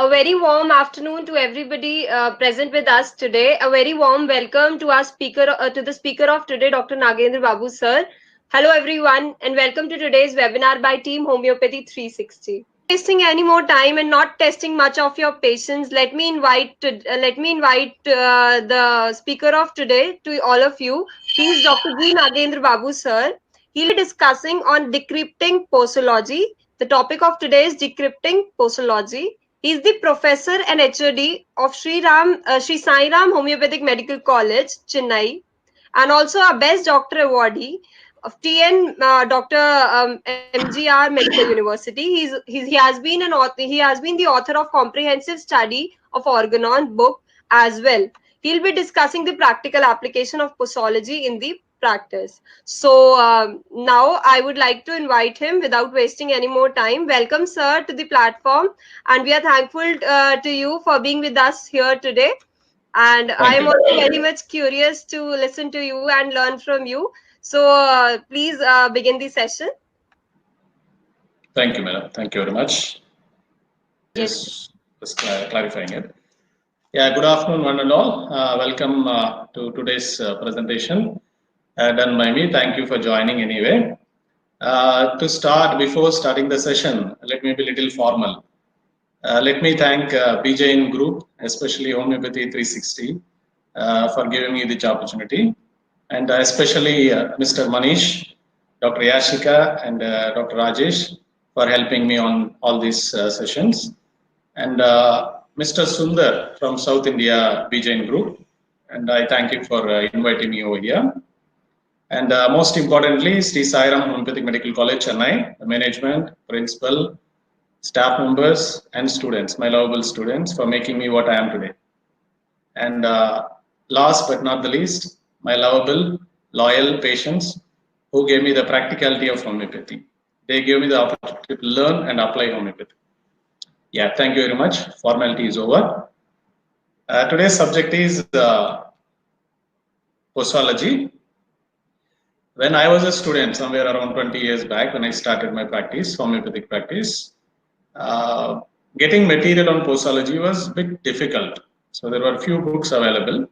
A very warm afternoon to everybody present with us today. A very warm welcome to our the speaker of today, Dr. Nagendra Babu sir. Hello everyone, and welcome to today's webinar by Team Homeopathy 360. Wasting any more time and not testing much of your patience, let me invite the speaker of today to all of you. He is Dr. G. Nagendra Babu sir. He'll be discussing on decrypting posology. The topic of today is decrypting posology. He is the professor and HOD of Sri Sai Ram Homeopathic Medical College, Chennai, and also a Best Doctor awardee of TN Dr. MGR Medical University. He has been an author. He has been the author of comprehensive study of organon book as well. He'll be discussing the practical application of posology in the practice. So now I would like to invite him without wasting any more time. Welcome, sir, to the platform, and we are thankful to you for being with us here today. And I am also very much curious to listen to you and learn from you. So please begin the session. Thank you, madam. Thank you very much. Just clarifying it. Yeah, good afternoon, one and all. Welcome to today's presentation done by me. Thank you for joining anyway. To start, before starting the session, let me be a little formal. Let me thank BJN Group, especially Homeopathy 360, for giving me this opportunity, and especially Mr. Manish, Dr. Yashika, and Dr. Rajesh for helping me on all these sessions, and Mr. Sundar from South India BJN Group, and I thank you for inviting me over here. And most importantly, Sri Sai Ram Homeopathic Medical College, Chennai, the management, principal, staff members, and students, my lovable students, for making me what I am today. And last but not the least, my lovable, loyal patients who gave me the practicality of homeopathy. They gave me the opportunity to learn and apply homeopathy. Yeah, thank you very much. Formality is over. Today's subject is posology. When I was a student, somewhere around 20 years back, when I started my practice, homeopathic practice, getting material on posology was a bit difficult. So there were few books available,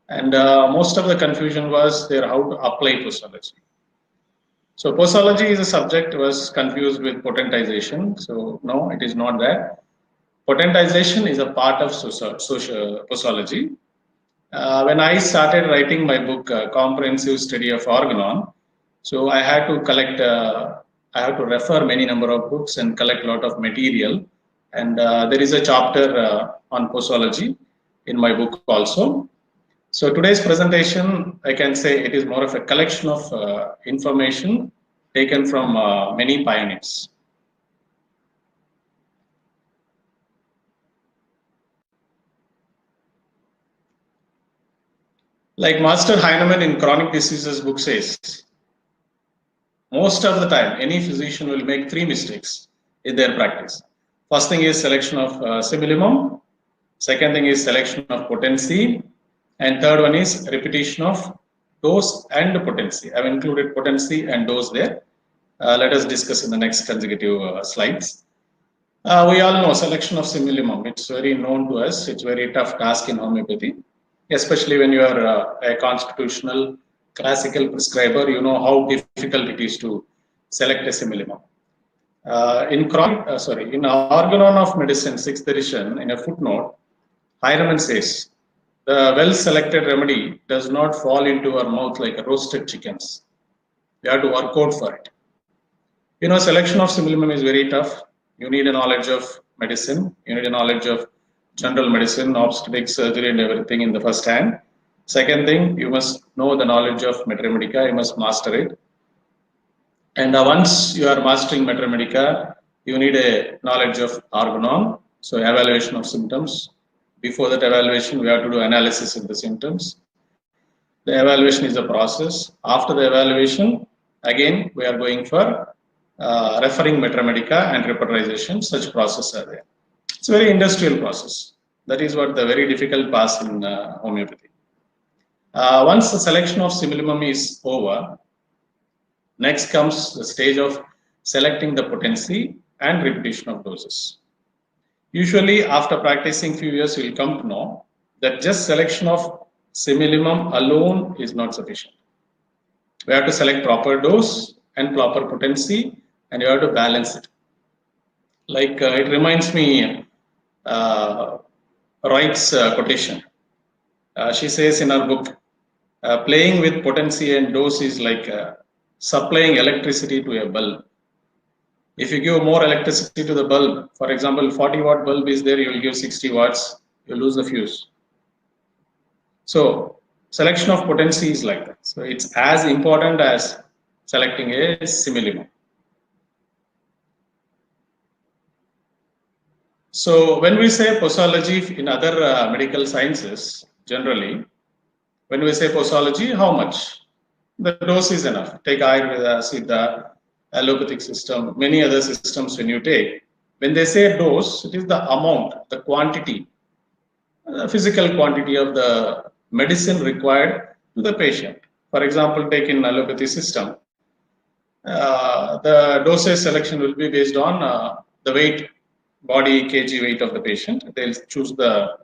and most of the confusion was there how to apply posology. So posology is a subject was confused with potentization. So no, it is not that. Potentization is a part of posology. When I started writing my book, Comprehensive Study of Organon, so I had to collect, I have to refer many number of books and collect a lot of material. And there is a chapter on posology in my book also. So today's presentation, I can say it is more of a collection of information taken from many pioneers. Like Master Heinemann in Chronic Diseases book says, most of the time, any physician will make 3 mistakes in their practice. First thing is selection of simillimum. Second thing is selection of potency. And third one is repetition of dose and potency. I've included potency and dose there. Let us discuss in the next consecutive slides. We all know selection of simillimum. It's very known to us. It's very tough task in homeopathy, especially when you are a constitutional classical prescriber. You know how difficult it is to select a simillimum. In Organon of Medicine, 6th edition, in a footnote, Heinemann says, the well-selected remedy does not fall into our mouth like a roasted chickens. We have to work out for it. You know, selection of simillimum is very tough. You need a knowledge of medicine. You need a knowledge of general medicine, obstetrics, surgery, and everything in the first hand. Second thing, you must know the knowledge of Mater Medica. You must master it. And once you are mastering Mater Medica, you need a knowledge of organon. So evaluation of symptoms. Before that evaluation, we have to do analysis of the symptoms. The evaluation is a process. After the evaluation, again, we are going for referring Mater Medica and repertorization. Such processes are there. It's a very industrial process. That is what the very difficult pass in homeopathy. Once the selection of simillimum is over, next comes the stage of selecting the potency and repetition of doses. Usually, after practicing few years, you will come to know that just selection of similimum alone is not sufficient. We have to select proper dose and proper potency, and you have to balance it. Like it reminds me Wright's quotation. She says in her book, playing with potency and dose is like supplying electricity to a bulb. If you give more electricity to the bulb, for example, 40-watt bulb is there, you will give 60 watts, you lose the fuse. So selection of potency is like that. So it's as important as selecting a similimum. So when we say posology in other medical sciences, generally, when we say posology, how much? The dose is enough. Take Ayurveda, Siddha, allopathic system, many other systems when you take. When they say dose, it is the amount, the quantity, the physical quantity of the medicine required to the patient. For example, take in allopathy system, the dosage selection will be based on the weight, body kg weight of the patient. They'll choose the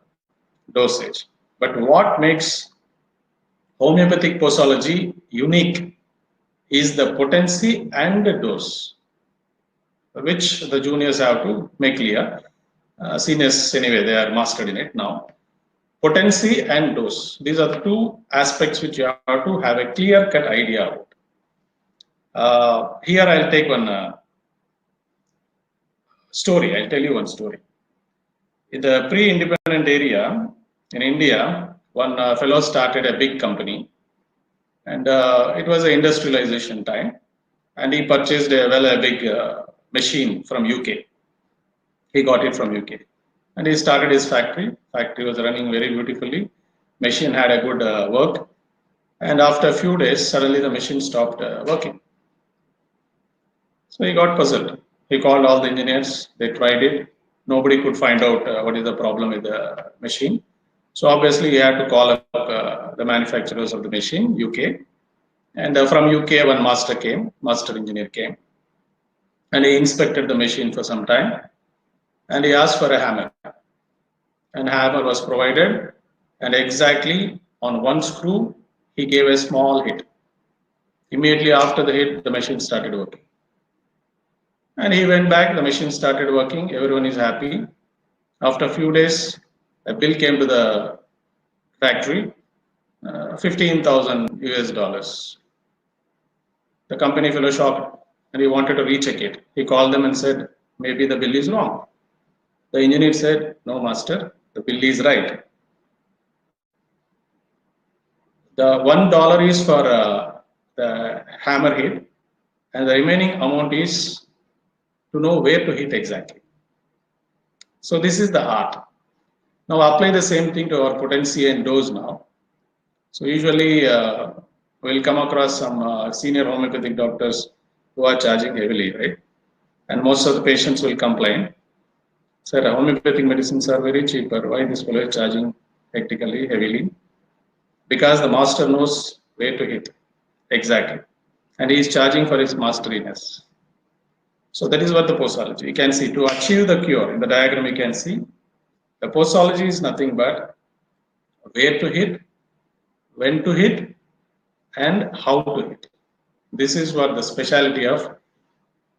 dosage. But what makes homeopathic posology unique is the potency and the dose, which the juniors have to make clear. Seniors, anyway, they are mastered in it now. Potency and dose. These are the two aspects which you have to have a clear-cut idea about. Here I'll take one story. I'll tell you one story. In the pre-independent area in India, one fellow started a big company, and it was an industrialization time, and he purchased a big machine from UK. He got it from UK, and he started his factory. Factory was running very beautifully. Machine had a good work, and after a few days, suddenly the machine stopped working. So he got puzzled. He called all the engineers. They tried it. Nobody could find out what is the problem with the machine. So obviously, he had to call up the manufacturers of the machine, UK. And from UK, one master engineer came. And he inspected the machine for some time. And he asked for a hammer. And hammer was provided. And exactly on one screw, he gave a small hit. Immediately after the hit, the machine started working. And he went back, the machine started working, everyone is happy. After a few days, a bill came to the factory, 15,000 US dollars. The company fellow shocked, and he wanted to recheck it. He called them and said, maybe the bill is wrong. The engineer said, no master, the bill is right. The $1 is for the hammer hit, and the remaining amount is to know where to hit exactly. So this is the art. Now apply the same thing to our potency and dose now. So usually we'll come across some senior homeopathic doctors who are charging heavily, right? And most of the patients will complain, sir, homeopathic medicines are very cheaper. Why this fellow is charging hectically, heavily? Because the master knows where to hit exactly. And he is charging for his masteriness. So that is what the posology. You can see to achieve the cure. In the diagram you can see the posology is nothing but where to hit, when to hit, and how to hit. This is what the specialty of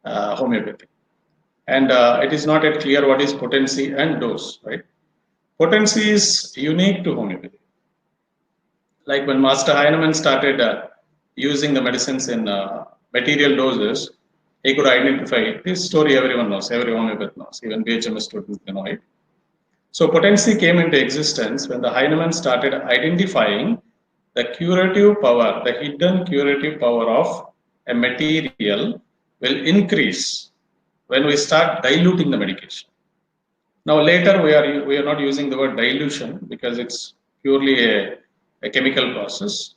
homeopathy. And it is not yet clear what is potency and dose, right? Potency is unique to homeopathy. Like when Master Heinemann started using the medicines in material doses, he could identify this story. Everyone knows, every homeopath knows, even BHMS students know it. So potency came into existence when the Heinemann started identifying the curative power, the hidden curative power of a material will increase when we start diluting the medication. Now later we are not using the word dilution because it's purely a chemical process.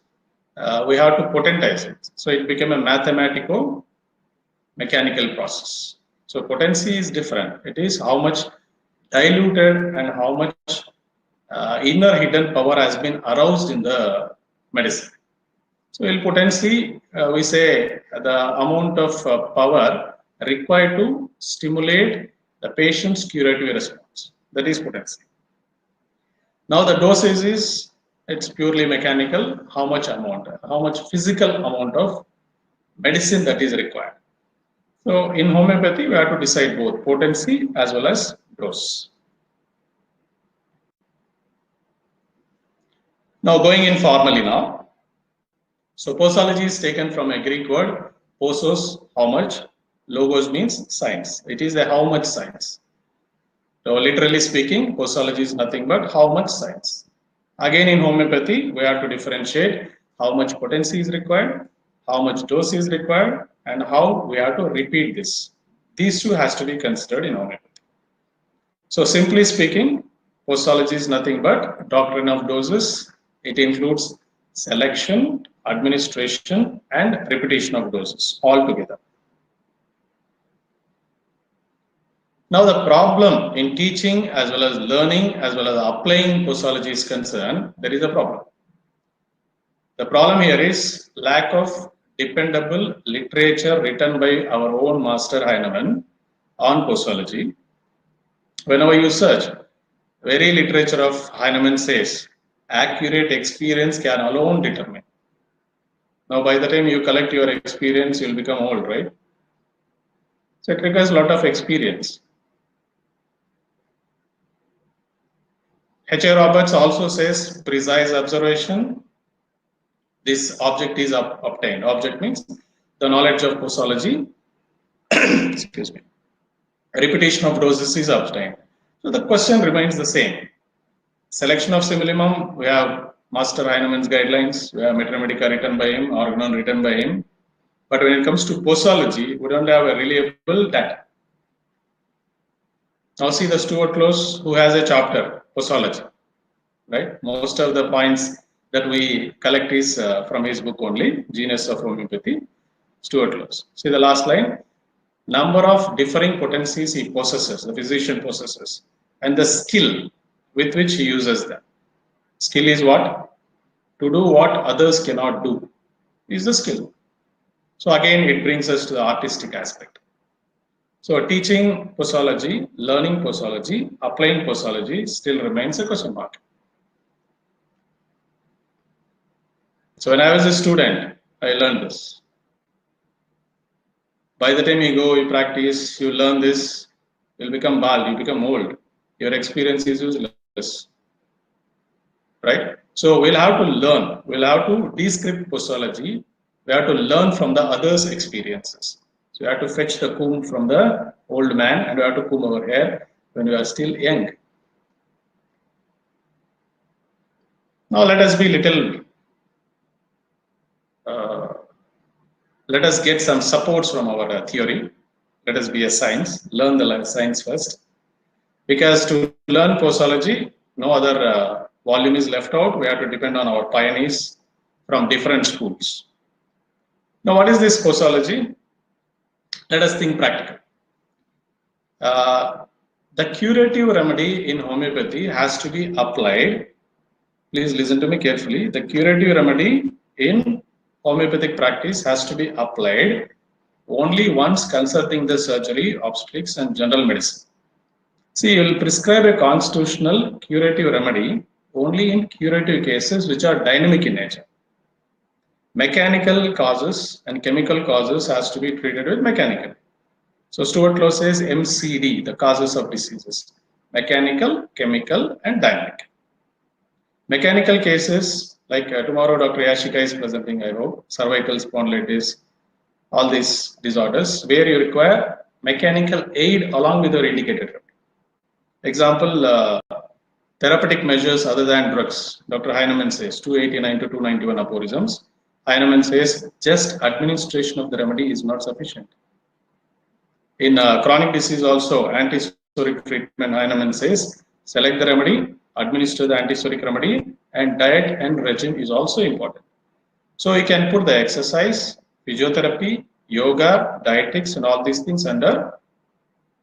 We have to potentize it. So it became a mathematical mechanical process. So potency is different. It is how much diluted and how much inner hidden power has been aroused in the medicine. So in potency, we say the amount of power required to stimulate the patient's curative response. That is potency. Now the dosage is, it's purely mechanical, how much physical amount of medicine that is required. So in homeopathy, we have to decide both potency as well as dose. Now going in formally now. So posology is taken from a Greek word, posos, how much, logos means science. It is a how much science. So literally speaking, posology is nothing but how much science. Again in homeopathy, we have to differentiate how much potency is required, how much dose is required, and how we have to repeat this. These two has to be considered in homeopathy. So simply speaking, posology is nothing but doctrine of doses. It includes selection, administration, and repetition of doses all together. Now the problem in teaching as well as learning as well as applying posology is concerned, there is a problem. The problem here is lack of dependable literature written by our own master Heinemann on posology. Whenever you search, very literature of Heinemann says, accurate experience can alone determine. Now by the time you collect your experience, you'll become old, right? So it requires a lot of experience. H.A. Roberts also says precise observation. This object is obtained. Object means the knowledge of posology. Excuse me. Repetition of doses is obtained. So the question remains the same. Selection of similimum, we have Master Heinemann's guidelines, we have Metromedica written by him, Organon written by him. But when it comes to posology, we don't have a reliable data. Now see the Stuart Close, who has a chapter, posology, right? Most of the points that we collect is from his book only, Genius of Homeopathy, Stuart Close. See the last line, number of differing potencies he possesses, the physician possesses, and the skill with which he uses them. Skill is what? To do what others cannot do is the skill. So again, it brings us to the artistic aspect. So teaching posology, learning posology, applying posology still remains a question mark. So when I was a student, I learned this. By the time you go, you practice, you learn this, you'll become bald, you become old. Your experience is useless. Right? So we'll have to learn, we'll have to descript posology, we have to learn from the others' experiences. So we have to fetch the comb from the old man and we have to comb our hair when we are still young. Now let us be little, let us get some supports from our theory. Let us be a science, learn the science first. Because to learn posology, no other volume is left out. We have to depend on our pioneers from different schools. Now, what is this posology? Let us think practical. The curative remedy in homeopathy has to be applied. Please listen to me carefully. The curative remedy in homeopathic practice has to be applied only once consulting the surgery, obstetrics, and general medicine. See, you will prescribe a constitutional curative remedy only in curative cases which are dynamic in nature. Mechanical causes and chemical causes has to be treated with mechanical. So Stuart Close says MCD, the causes of diseases, mechanical, chemical, and dynamic. Mechanical cases, like tomorrow Dr. Yashika is presenting, I hope, cervical spondylitis, all these disorders, where you require mechanical aid along with your indicated remedy. Example, therapeutic measures other than drugs. Dr. Heinemann says 289 to 291 aphorisms. Heinemann says just administration of the remedy is not sufficient. In chronic disease also, antisoric treatment, Heinemann says select the remedy, administer the antisoric remedy, and diet and regime is also important. So you can put the exercise, physiotherapy, yoga, dietetics, and all these things under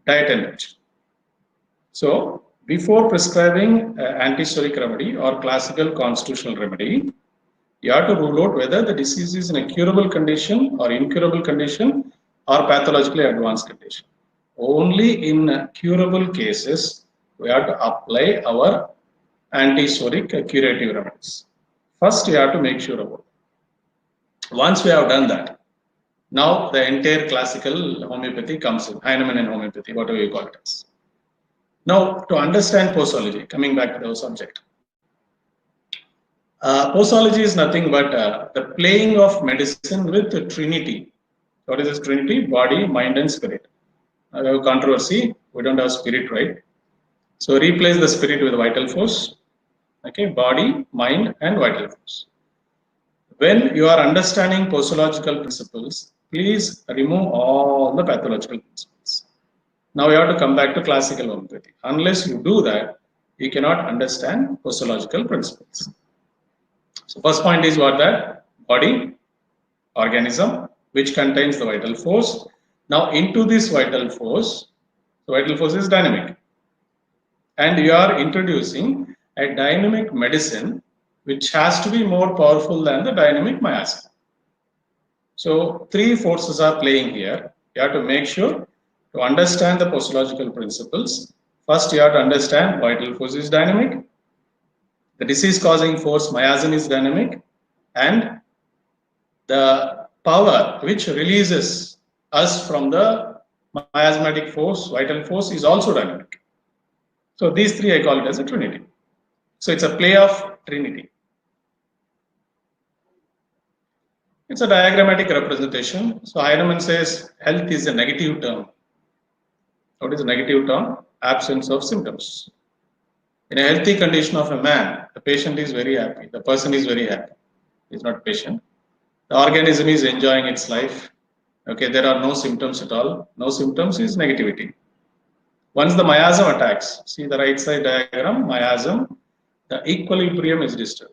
diet and regime. So before prescribing antisoric remedy or classical constitutional remedy, you have to rule out whether the disease is in a curable condition or incurable condition or pathologically advanced condition. Only in curable cases we have to apply our anti-soric curative remedies. First, we have to make sure about it. Once we have done that, now the entire classical homeopathy comes in, Heinemann and homeopathy, whatever you call it as. Now, to understand posology, coming back to the subject. Posology is nothing but the playing of medicine with the Trinity. What is this Trinity? Body, mind, and spirit. Now, we have controversy. We don't have spirit, right? So replace the spirit with vital force. Okay, body, mind, and vital force. When you are understanding posological principles, please remove all the pathological principles. Now we have to come back to classical homeopathy. Unless you do that, you cannot understand posological principles. So first point is what? That body, organism, which contains the vital force. Now into this vital force, the vital force is dynamic. And you are introducing a dynamic medicine which has to be more powerful than the dynamic miasma. So three forces are playing here. You have to make sure to understand the posological principles. First, you have to understand vital force is dynamic. The disease causing force miasm is dynamic, and the power which releases us from the miasmatic force, vital force, is also dynamic. So these three I call it as a trinity. So it's a play of trinity. It's a diagrammatic representation. So Heinemann says health is a negative term. What is a negative term? Absence of symptoms. In a healthy condition of a man, the patient is very happy. The person is very happy. He's not patient. The organism is enjoying its life. Okay, there are no symptoms at all. No symptoms is negativity. Once the miasm attacks, see the right side diagram, miasm, the equilibrium is disturbed.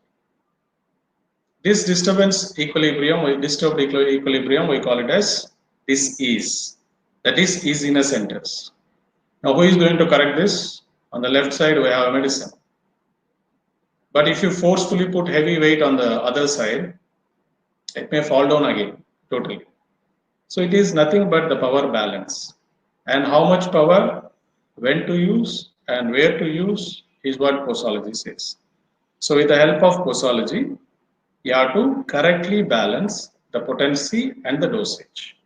This disturbance equilibrium, disturbed equilibrium, we call it as dis-ease. The dis-ease inner centers. Now, who is going to correct this? On the left side, we have medicine. But if you forcefully put heavy weight on the other side, it may fall down again, totally. So it is nothing but the power balance. And how much power, when to use, and where to use is what posology says. So with the help of posology, you have to correctly balance the potency and the dosage.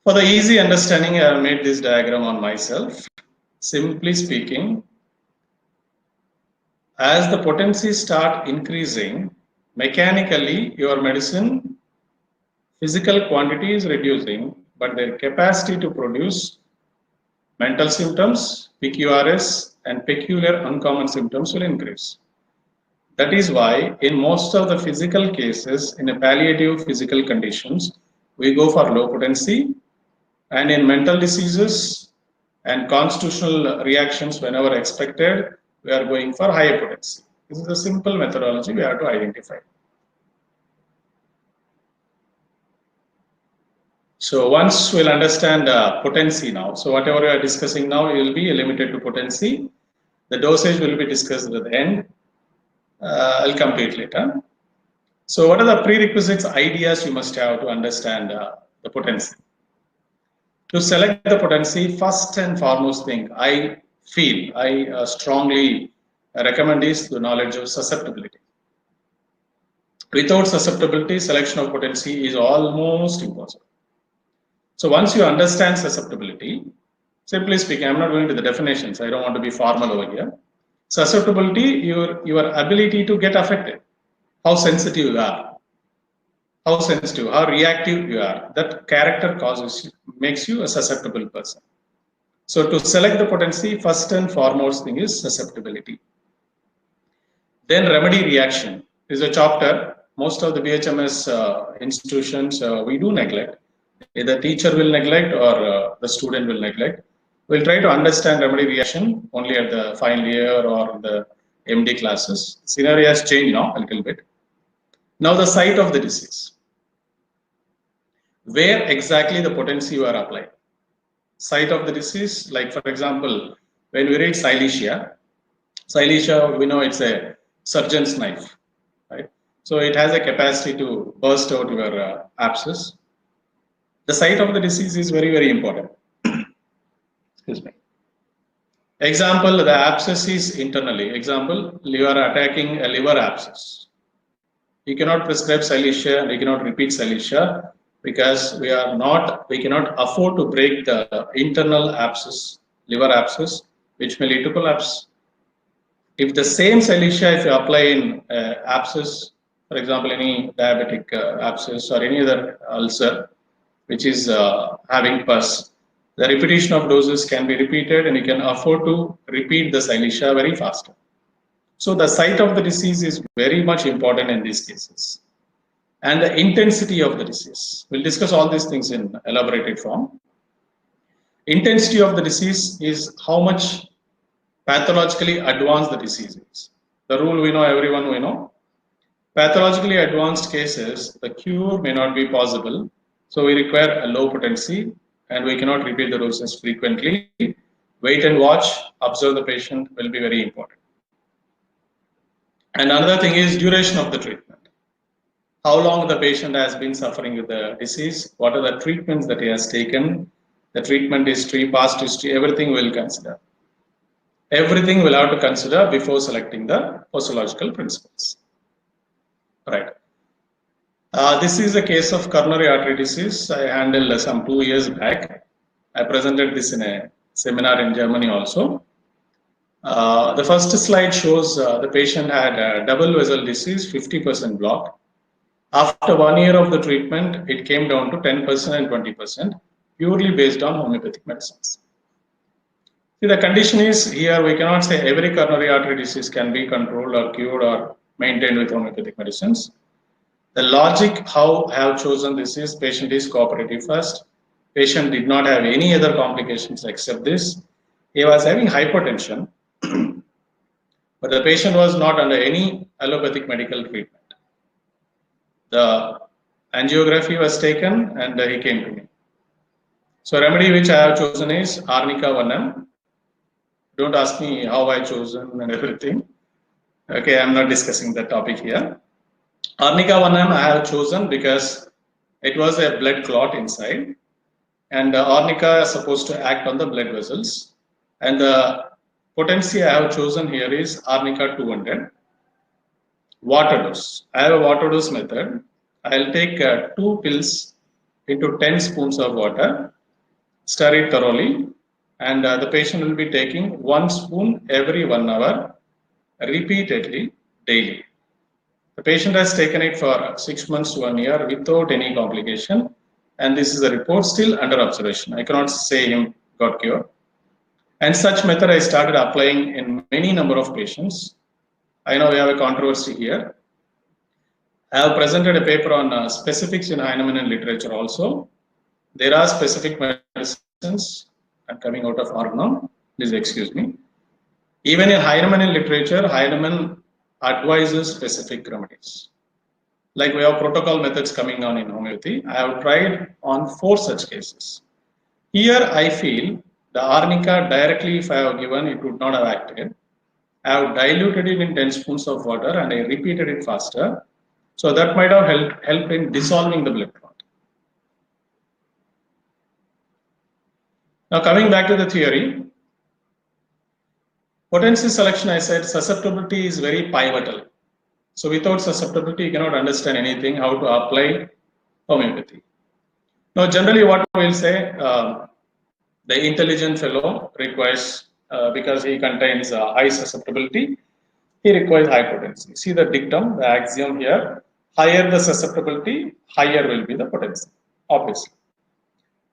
For the easy understanding, I have made this diagram on myself. Simply speaking, as the potencies start increasing, mechanically your medicine physical quantity is reducing, but their capacity to produce mental symptoms, PQRS, and peculiar uncommon symptoms will increase. That is why in most of the physical cases, in a palliative physical conditions, we go for low potency, and in mental diseases and constitutional reactions whenever expected, we are going for higher potency. This is a simple methodology we have to identify. So once we'll understand potency now. So whatever we are discussing now, it will be limited to potency. The dosage will be discussed at the end. I'll come to it later. So what are the prerequisites, ideas you must have to understand the potency? To select the potency, first and foremost thing I strongly recommend is the knowledge of susceptibility. Without susceptibility, selection of potency is almost impossible. So once you understand susceptibility, simply speaking, I'm not going to the definitions. I don't want to be formal over here. Susceptibility, your ability to get affected, how sensitive you are, how reactive you are. That character makes you a susceptible person. So to select the potency, first and foremost thing is susceptibility. Then remedy reaction is a chapter. Most of the BHMS institutions we do neglect. Either teacher will neglect or the student will neglect. We'll try to understand remedy reaction only at the final year or the MD classes. Scenario has changed now a little bit. Now the site of the disease. Where exactly the potency you are applying? Site of the disease, like for example, when we read Silesia, we know it's a surgeon's knife, right? So it has a capacity to burst out your abscess. The site of the disease is very, very important. Excuse me. Example, the abscess is internally. Example, you are attacking a liver abscess. You cannot prescribe Cilicia and you cannot repeat Cilicia because we cannot afford to break the internal abscess, liver abscess, which may lead to collapse. If the same Cilicia, if you apply in abscess, for example, any diabetic abscess or any other ulcer, which is having pus, the repetition of doses can be repeated and you can afford to repeat the Cilicia very faster. So the site of the disease is very much important in these cases. And the intensity of the disease. We'll discuss all these things in elaborated form. Intensity of the disease is how much pathologically advanced the disease is. The rule we know, everyone we know. Pathologically advanced cases, the cure may not be possible. So we require a low potency and we cannot repeat the doses frequently. Wait and watch, observe the patient will be very important. And another thing is duration of the treatment. How long the patient has been suffering with the disease, what are the treatments that he has taken, the treatment history, past history, everything we'll consider. Everything we'll have to consider before selecting the posological principles. Right. This is a case of coronary artery disease. I handled some 2 years back. I presented this in a seminar in Germany also. The first slide shows the patient had a double vessel disease, 50% blocked. After 1 year of the treatment, it came down to 10% and 20%, purely based on homeopathic medicines. See, the condition is here, we cannot say every coronary artery disease can be controlled or cured or maintained with homeopathic medicines. The logic how I have chosen this is patient is cooperative first. Patient did not have any other complications except this. He was having hypertension, but the patient was not under any allopathic medical treatment. The angiography was taken and he came to me. So remedy which I have chosen is Arnica 1M. Don't ask me how I chosen and everything. Okay, I'm not discussing that topic here. Arnica 1M I have chosen because it was a blood clot inside, and Arnica is supposed to act on the blood vessels. And the potency I have chosen here is Arnica 200. Water dose. I have a water dose method. I'll take 2 pills into 10 spoons of water, stir it thoroughly, and the patient will be taking 1 spoon every 1 hour, repeatedly, daily. The patient has taken it for 6 months to 1 year without any complication, and this is the report still under observation. I cannot say him got cured. And such method I started applying in many number of patients. I know we have a controversy here. I have presented a paper on specifics in Heinemann literature also. There are specific medicines. I'm coming out of organon. Please excuse me. Even in Heinemann literature, Heinemann advises specific remedies. Like we have protocol methods coming on in homeopathy. I have tried on 4 such cases. Here I feel the Arnica directly, if I have given, it would not have acted. I have diluted it in 10 spoons of water and I repeated it faster. So that might have helped in dissolving the blood clot. Now coming back to the theory, potency selection, I said susceptibility is very pivotal. So without susceptibility, you cannot understand anything, how to apply homeopathy. Now generally what we'll say, the intelligent fellow requires, because he contains high susceptibility, he requires high potency. See the dictum, the axiom here, higher the susceptibility, higher will be the potency, obviously.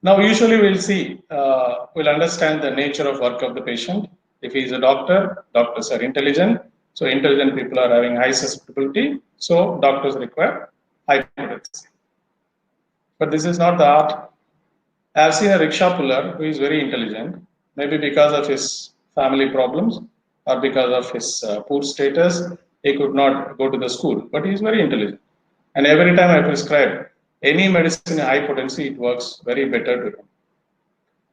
Now usually we'll see, we'll understand the nature of work of the patient. If he is a doctor, doctors are intelligent. So intelligent people are having high susceptibility. So doctors require high potency. But this is not the art. I have seen a rickshaw puller who is very intelligent, maybe because of his family problems or because of his poor status, he could not go to the school, but he is very intelligent. And every time I prescribe any medicine in high potency, it works very better to him.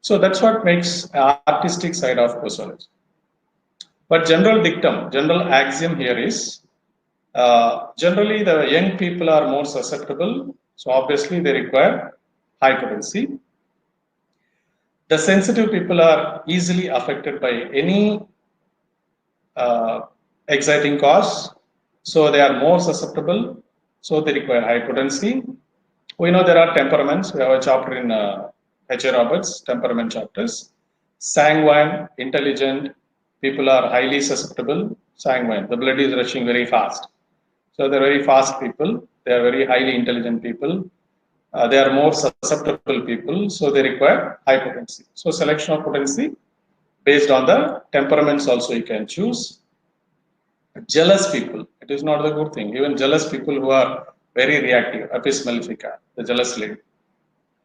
So that's what makes an artistic side of posology. But general dictum, general axiom here is, generally the young people are more susceptible, so obviously they require high potency. The sensitive people are easily affected by any exciting cause, so they are more susceptible, so they require high potency. We know there are temperaments. We have a chapter in H.A. Roberts, temperament chapters. Sanguine, intelligent people are highly susceptible. Sanguine, the blood is rushing very fast. So they're very fast people. They are very highly intelligent people. They are more susceptible people, so they require high potency. So selection of potency based on the temperaments also you can choose. Jealous people, it is not the good thing. Even jealous people who are very reactive, apis mellifica, the jealous lady.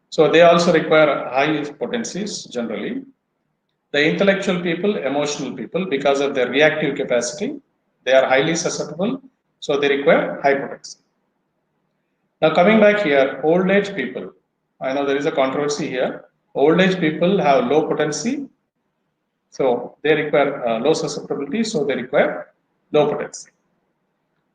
So they also require high potencies generally. The intellectual people, emotional people, because of their reactive capacity, they are highly susceptible, so they require high potency. Now coming back here, old age people. I know there is a controversy here. Old age people have low potency, so they require low susceptibility, so they require low potency.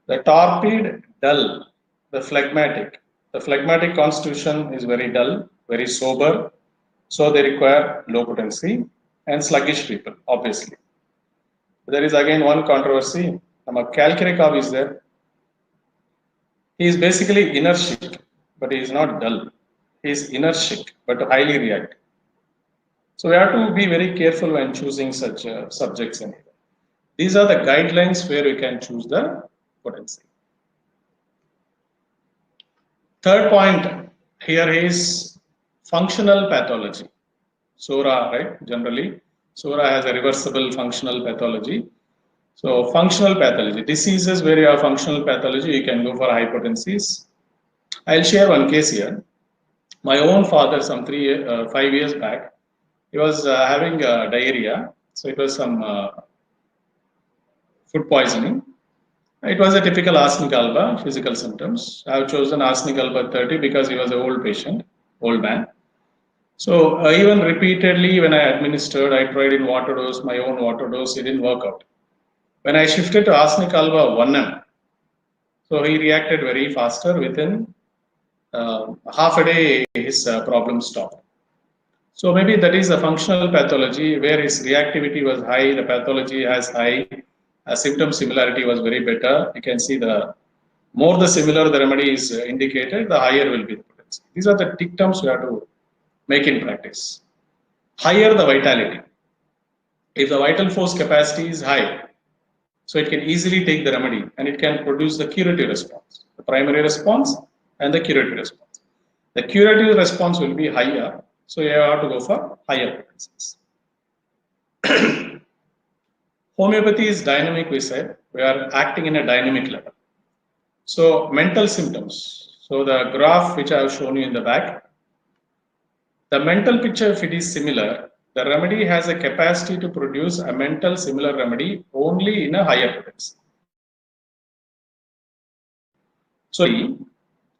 The torpid, dull, the phlegmatic. The phlegmatic constitution is very dull, very sober, so they require low potency. And sluggish people, obviously. There is again one controversy. Kalkireikov is there. He is basically inertic, but he is not dull. He is inertic, but highly reactive. So we have to be very careful when choosing such subjects. These are the guidelines where we can choose the potency. Third point here is functional pathology. SORA, right? Generally, SORA has a reversible functional pathology. So functional pathology, diseases where you have functional pathology, you can go for high potencies. I'll share one case here. My own father, some 5 years back, he was having diarrhea. So it was some food poisoning. It was a typical arsenic alba physical symptoms. I have chosen arsenic alba 30 because he was an old patient, old man. So even repeatedly when I administered, I tried in water dose, my own water dose, it didn't work out. When I shifted to arsenic alba 1M, so he reacted very faster. Within half a day, his problem stopped. So maybe that is a functional pathology where his reactivity was high, the pathology has high, symptom similarity was very better. You can see the more the similar the remedy is indicated, the higher will be the potency. These are the dictums we have to make in practice. Higher the vitality. If the vital force capacity is high, so it can easily take the remedy and it can produce the curative response, the primary response and the curative response. The curative response will be higher, so you have to go for higher potencies. Homeopathy is dynamic, we said. We are acting in a dynamic level. So mental symptoms. So the graph which I have shown you in the back, the mental picture, if it is similar, the remedy has a capacity to produce a mental similar remedy only in a higher potency. So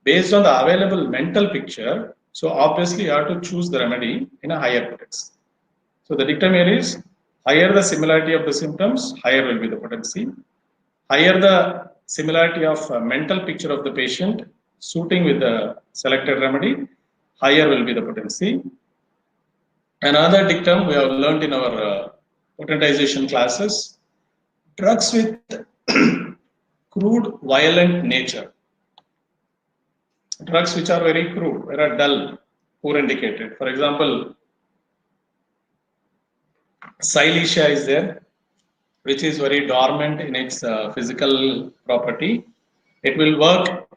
based on the available mental picture, so obviously you have to choose the remedy in a higher potency. So the dictum here is higher the similarity of the symptoms, higher will be the potency. Higher the similarity of a mental picture of the patient suiting with the selected remedy, higher will be the potency. Another dictum we have learned in our potentization classes, drugs with crude, violent nature. Drugs which are very crude, very dull, poor indicated. For example, Silesia is there, which is very dormant in its physical property. It will work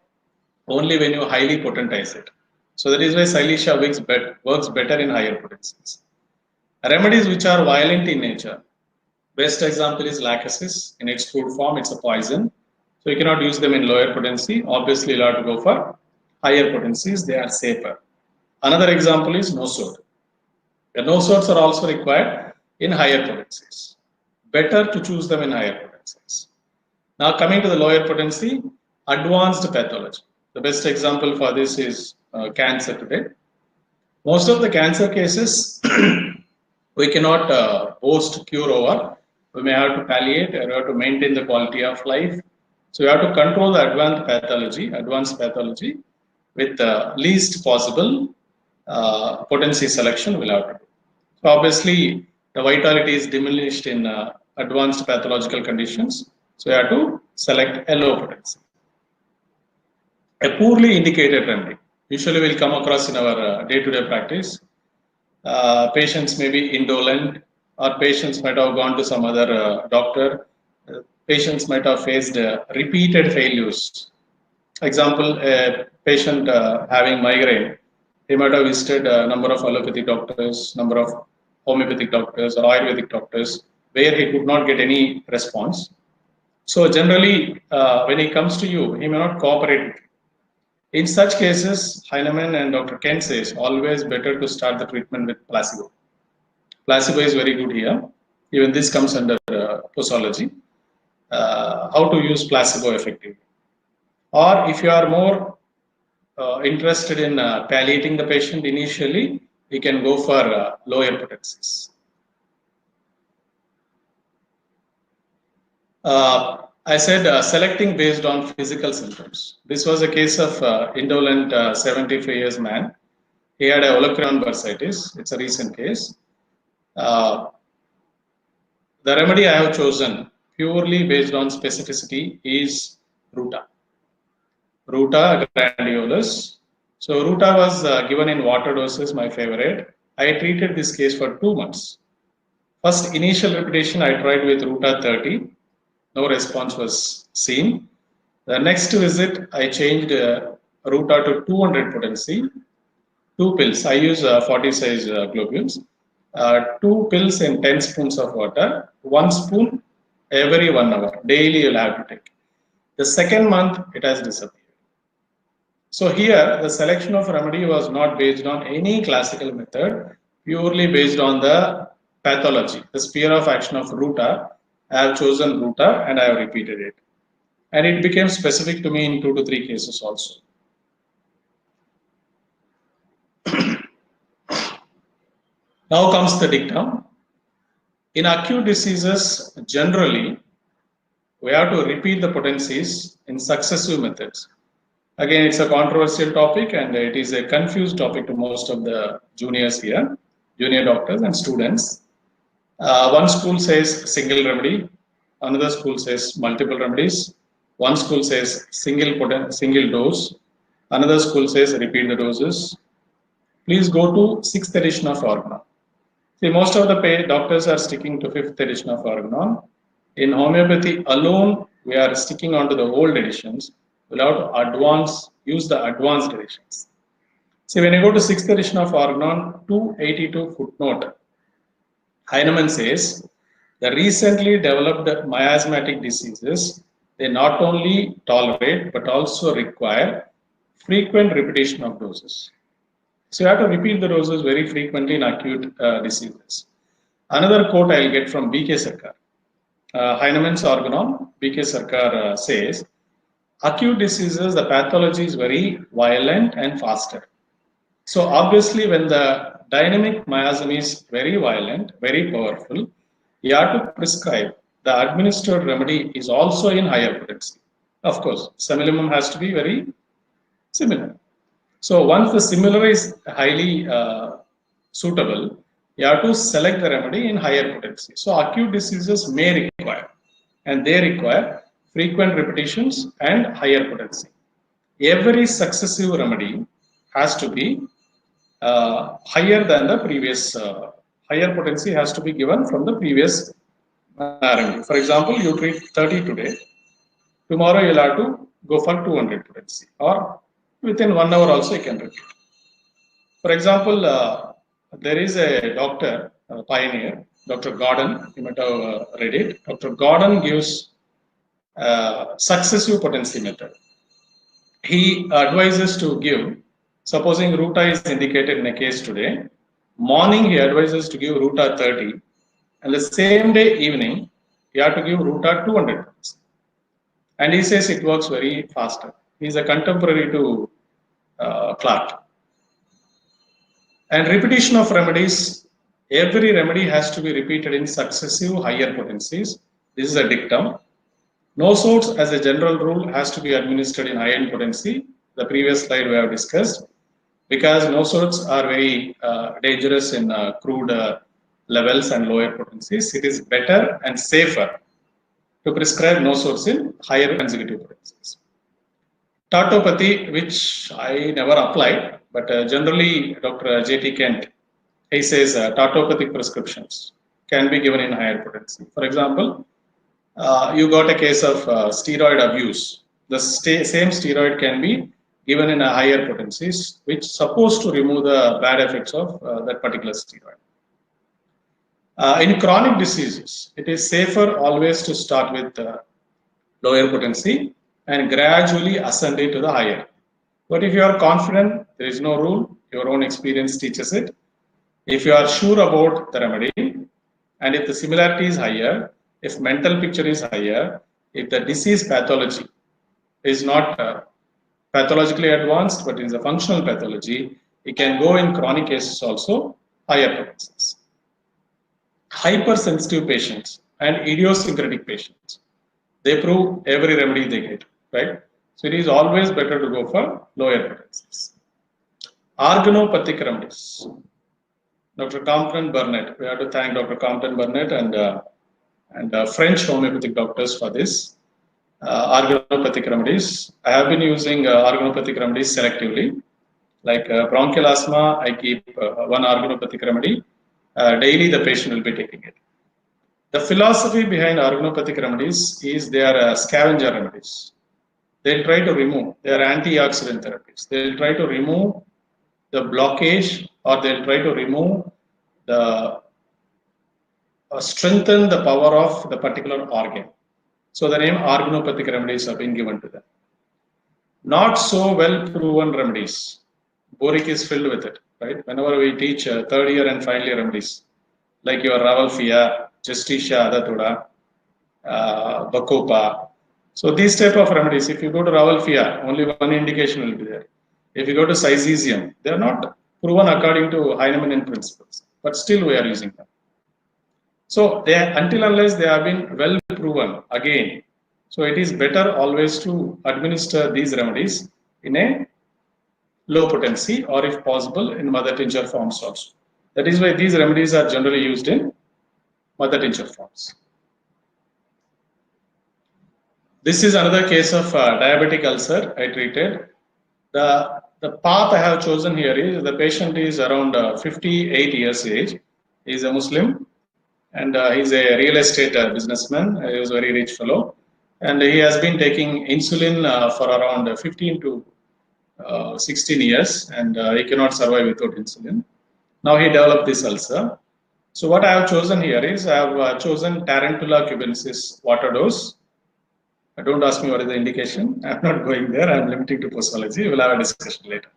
only when you highly potentize it. So that is why Silesia works better in higher potencies. Remedies which are violent in nature. Best example is lachesis. In its crude form, it's a poison. So you cannot use them in lower potency. Obviously, you'll have to go for higher potencies. They are safer. Another example is nosode. The nosodes are also required in higher potencies. Better to choose them in higher potencies. Now coming to the lower potency, advanced pathology. The best example for this is cancer today. Most of the cancer cases, we cannot boast cure over. We may have to palliate, we have to maintain the quality of life. So you have to control the advanced pathology with the least possible potency selection we'll have to do. So obviously, the vitality is diminished in advanced pathological conditions. So you have to select a low potency. A poorly indicated remedy. Usually we'll come across in our day-to-day practice. Patients may be indolent, or patients might have gone to some other doctor. Patients might have faced repeated failures. Example, a patient having migraine, he might have visited a number of allopathic doctors, number of homeopathic doctors or Ayurvedic doctors, where he could not get any response. So generally, when he comes to you, he may not cooperate. In such cases, Heinemann and Dr. Kent says always better to start the treatment with placebo. Placebo is very good here. Even this comes under posology. How to use placebo effectively. Or if you are more interested in palliating the patient initially, we can go for lower potencies. I said selecting based on physical symptoms. This was a case of indolent 75 years man. He had a olecranon bursitis. It's a recent case. The remedy I have chosen purely based on specificity is Ruta. Ruta grandiolus. So Ruta was given in water doses, my favorite. I treated this case for 2 months. First initial repetition I tried with Ruta 30. No response was seen. The next visit I changed Ruta to 200 potency. 2 pills. I use 40 size globules. 2 pills in 10 spoons of water. 1 spoon every 1 hour. Daily you'll have to take. The second month it has disappeared. So here the selection of remedy was not based on any classical method, purely based on the pathology, the sphere of action of Ruta. I have chosen Ruta and I have repeated it. And it became specific to me in 2 to 3 cases also. Now comes the dictum. In acute diseases, generally, we have to repeat the potencies in successive methods. Again, it's a controversial topic and it is a confused topic to most of the juniors here, junior doctors and students. One school says single remedy, another school says multiple remedies, one school says single dose, another school says repeat the doses. Please go to 6th edition of Organon. See, most of the doctors are sticking to 5th edition of Organon. In homeopathy alone, we are sticking on to the old editions without use the advanced editions. See, when you go to 6th edition of Organon, 282 footnote, Heinemann says, the recently developed miasmatic diseases, they not only tolerate but also require frequent repetition of doses. So you have to repeat the doses very frequently in acute diseases. Another quote I'll get from B.K. Sarkar. Heinemann's Organon, B.K. Sarkar says, acute diseases, the pathology is very violent and faster. So obviously when the dynamic miasm is very violent, very powerful, you have to prescribe. The administered remedy is also in higher potency. Of course, similimum has to be very similar. So once the similar is highly suitable, you have to select the remedy in higher potency. So acute diseases may require, and they require frequent repetitions and higher potency. Every successive remedy has to be higher than the previous, higher potency has to be given from the previous remedy. For example, you treat 30 today, tomorrow you'll have to go for 200 potency, or within 1 hour also you can repeat. For example, there is a doctor, pioneer, Dr. Gordon, you might have read it. Dr. Gordon gives successive potency method. He advises to give, supposing Ruta is indicated in a case today, morning he advises to give Ruta 30, and the same day evening, you have to give Ruta 200. And he says it works very faster. He is a contemporary to Clark. And repetition of remedies, every remedy has to be repeated in successive higher potencies. This is a dictum. No-sodes as a general rule has to be administered in high-end potency. The previous slide we have discussed. Because no-sodes are very dangerous in crude levels and lower potencies, it is better and safer to prescribe no source in higher consecutive potencies. Tautopathy, which I never applied, but generally Dr. J.T. Kent, he says tautopathic prescriptions can be given in higher potency. For example, you got a case of steroid abuse. The same steroid can be given in a higher potencies, which is supposed to remove the bad effects of that particular steroid. In chronic diseases, it is safer always to start with lower potency and gradually ascend it to the higher. But if you are confident, there is no rule, your own experience teaches it. If you are sure about the remedy, and if the similarity is higher, if mental picture is higher, if the disease pathology is not pathologically advanced, but is a functional pathology, it can go in chronic cases also higher potencies. Hypersensitive patients and idiosyncratic patients, they prove every remedy they get, right? So it is always better to go for lower potencies. Organopathic remedies. Dr. Compton Burnett, we have to thank Dr. Compton Burnett and French homeopathic doctors for this. Organopathic remedies. I have been using organopathic remedies selectively. Like bronchial asthma, I keep one organopathic remedy. Daily the patient will be taking it. The philosophy behind organopathic remedies is they are scavenger remedies. They'll try to remove, they are antioxidant therapies. They'll try to remove the blockage, or they'll try to remove the strengthen the power of the particular organ. So the name organopathic remedies have been given to them. Not so well proven remedies. Boric is filled with it, right? Whenever we teach third year and final year remedies, like your Ravalfia, Justicia, Adatoda, Bacopa. So these type of remedies, if you go to Ravalfia, only one indication will be there. If you go to Cyzesium, they are not proven according to Heinemann principles, but still we are using them. So they, until unless they have been well proven again, so it is better always to administer these remedies in a low potency, or if possible in mother tincture forms also. That is why these remedies are generally used in mother tincture forms. This is another case of diabetic ulcer I treated. The path I have chosen here is the patient is around 58 years age. He is a Muslim and he is a real estate businessman. He is a very rich fellow, and he has been taking insulin for around 15 to 16 years, and he cannot survive without insulin. Now he developed this ulcer. So what I have chosen here is I have chosen Tarantula cubensis water dose. Don't ask me what is the indication. I'm not going there. I'm limiting to postology. We'll have a discussion later.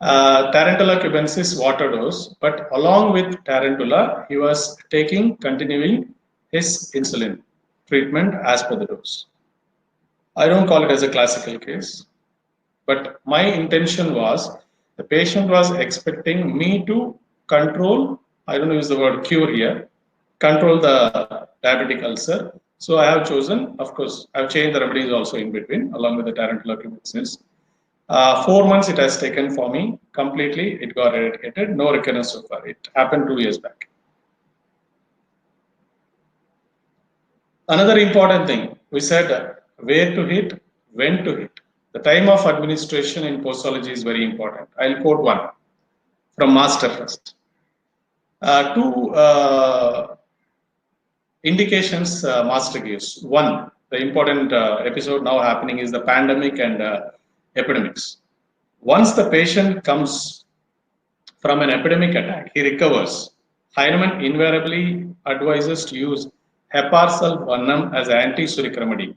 Tarantula cubensis water dose, but along with Tarantula, he was continuing his insulin treatment as per the dose. I don't call it as a classical case, but my intention was the patient was expecting me to control, I don't use the word cure here, control the diabetic ulcer. So I have chosen, of course, I have changed the remedies also in between along with the Tarantula cubensis. 4 months it has taken for me completely. It got eradicated, no recurrence so far. It happened 2 years back. Another important thing, we said where to hit, when to hit. The time of administration in postology is very important. I'll quote one from Master first. Two indications Master gives. One, the important episode now happening is the pandemic and epidemics. Once the patient comes from an epidemic attack, he recovers. Heinemann invariably advises to use Heparsulf-1 as an anti-suric remedy.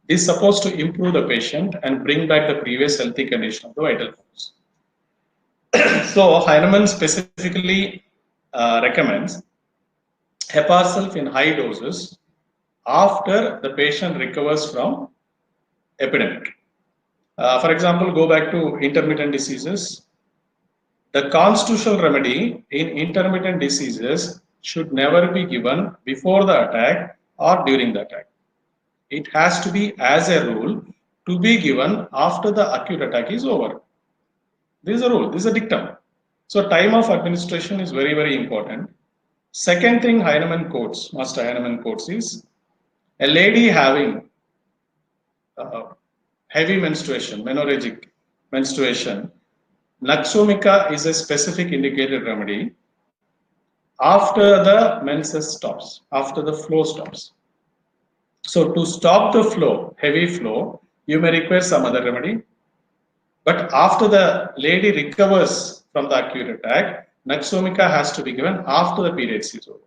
This is supposed to improve the patient and bring back the previous healthy condition of the vital force. So Heinemann specifically recommends Heparsulf in high doses after the patient recovers from epidemic. For example, go back to intermittent diseases. The constitutional remedy in intermittent diseases should never be given before the attack or during the attack. It has to be, as a rule, to be given after the acute attack is over. This is a rule, this is a dictum. So time of administration is very, very important. Second thing Heinemann quotes, Master Heinemann quotes is, a lady having heavy menstruation, menorrhagic menstruation, Naxomica is a specific indicated remedy after the menses stops, after the flow stops. So to stop the flow, heavy flow, you may require some other remedy. But after the lady recovers from the acute attack, Naxomica has to be given after the period is over.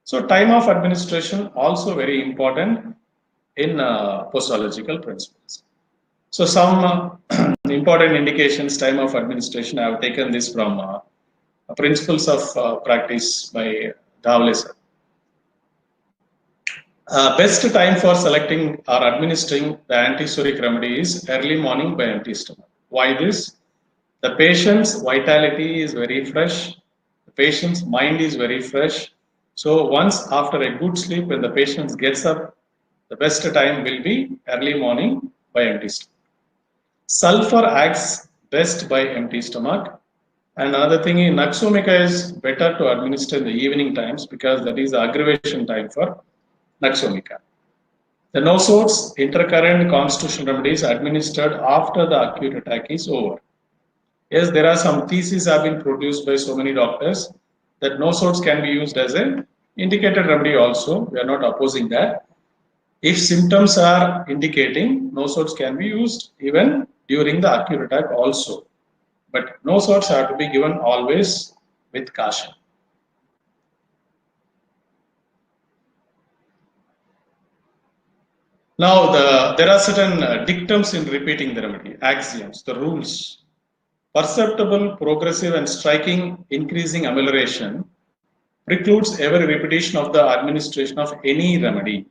So time of administration also very important in postological principles. So some important indications, time of administration, I have taken this from Principles of Practice by Davle sir. Best time for selecting or administering the antisuric remedy is early morning by empty stomach. Why this? The patient's vitality is very fresh. The patient's mind is very fresh. So once after a good sleep, when the patient gets up, the best time will be early morning by empty stomach. Sulfur acts best by empty stomach. And another thing is Naxomica is better to administer in the evening times because that is the aggravation time for Naxomica. The Nosodes intercurrent constitutional remedies administered after the acute attack is over. Yes, there are some theses have been produced by so many doctors that Nosodes can be used as an indicated remedy also. We are not opposing that. If symptoms are indicating, Nosodes can be used even during the acute attack also. But Nosodes have to be given always with caution. Now, there are certain dictums in repeating the remedy, axioms, the rules. Perceptible, progressive, and striking increasing amelioration precludes every repetition of the administration of any remedy.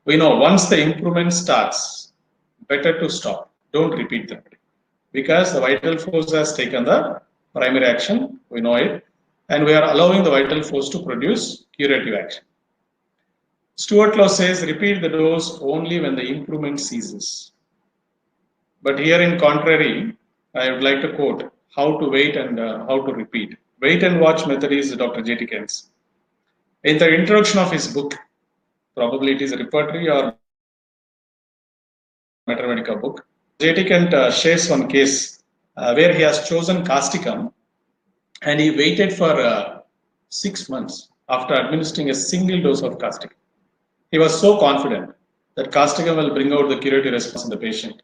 We know once the improvement starts, better to stop. Don't repeat the remedy. Because the vital force has taken the primary action, we know it, and we are allowing the vital force to produce curative action. Stuart Law says repeat the dose only when the improvement ceases. But here in contrary, I would like to quote how to wait and how to repeat. Wait and watch method is Dr. J.T. Kent's. In the introduction of his book, probably it is a repertory or Mathematica book, J.T. Kent shares one case where he has chosen Casticum and he waited for 6 months after administering a single dose of Casticum. He was so confident that Casticum will bring out the curative response in the patient.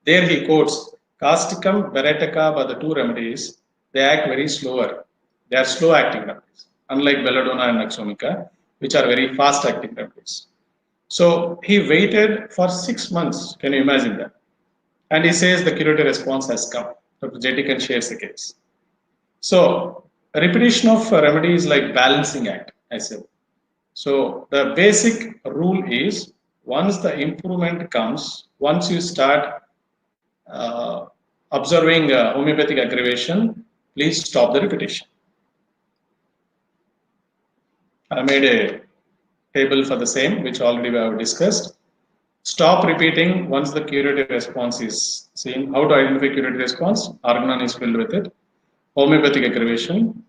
There he quotes, Casticum, Beretica are the two remedies. They act very slower. They are slow acting remedies, unlike Belladonna and Naxomica, which are very fast acting remedies. So he waited for 6 months. Can you imagine that? And he says the curative response has come. Dr. J.T. Kent shares the case. So repetition of remedy is like balancing act, I said. So the basic rule is once the improvement comes, once you start observing homeopathic aggravation, please stop the repetition. I made a table for the same, which already we have discussed. Stop repeating once the curative response is seen. How to identify curative response? Organon is filled with it. Homeopathic aggravation.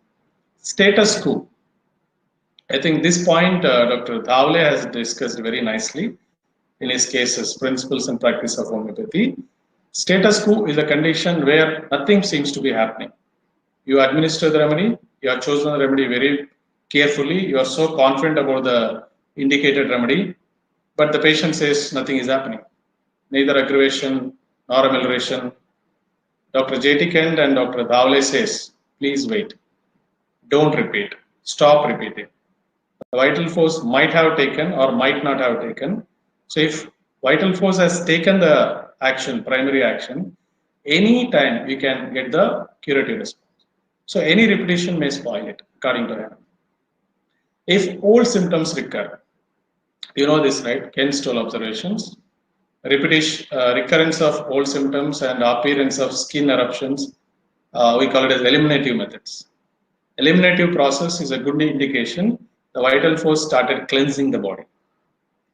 Status quo. I think this point Dr. Davle has discussed very nicely in his cases, Principles and Practice of Homeopathy. Status quo is a condition where nothing seems to be happening. You administer the remedy, you have chosen the remedy very carefully, you are so confident about the indicated remedy, but the patient says nothing is happening. Neither aggravation nor amelioration. Dr. J.T. Kent and Dr. Davle says, please wait. Don't repeat. Stop repeating. The vital force might have taken or might not have taken. So if vital force has taken the action, primary action, any time we can get the curative response. So any repetition may spoil it, according to him. If old symptoms recur, you know this, right? Kent-Stoll observations. Recurrence of old symptoms and appearance of skin eruptions, we call it as eliminative methods. Eliminative process is a good indication the vital force started cleansing the body.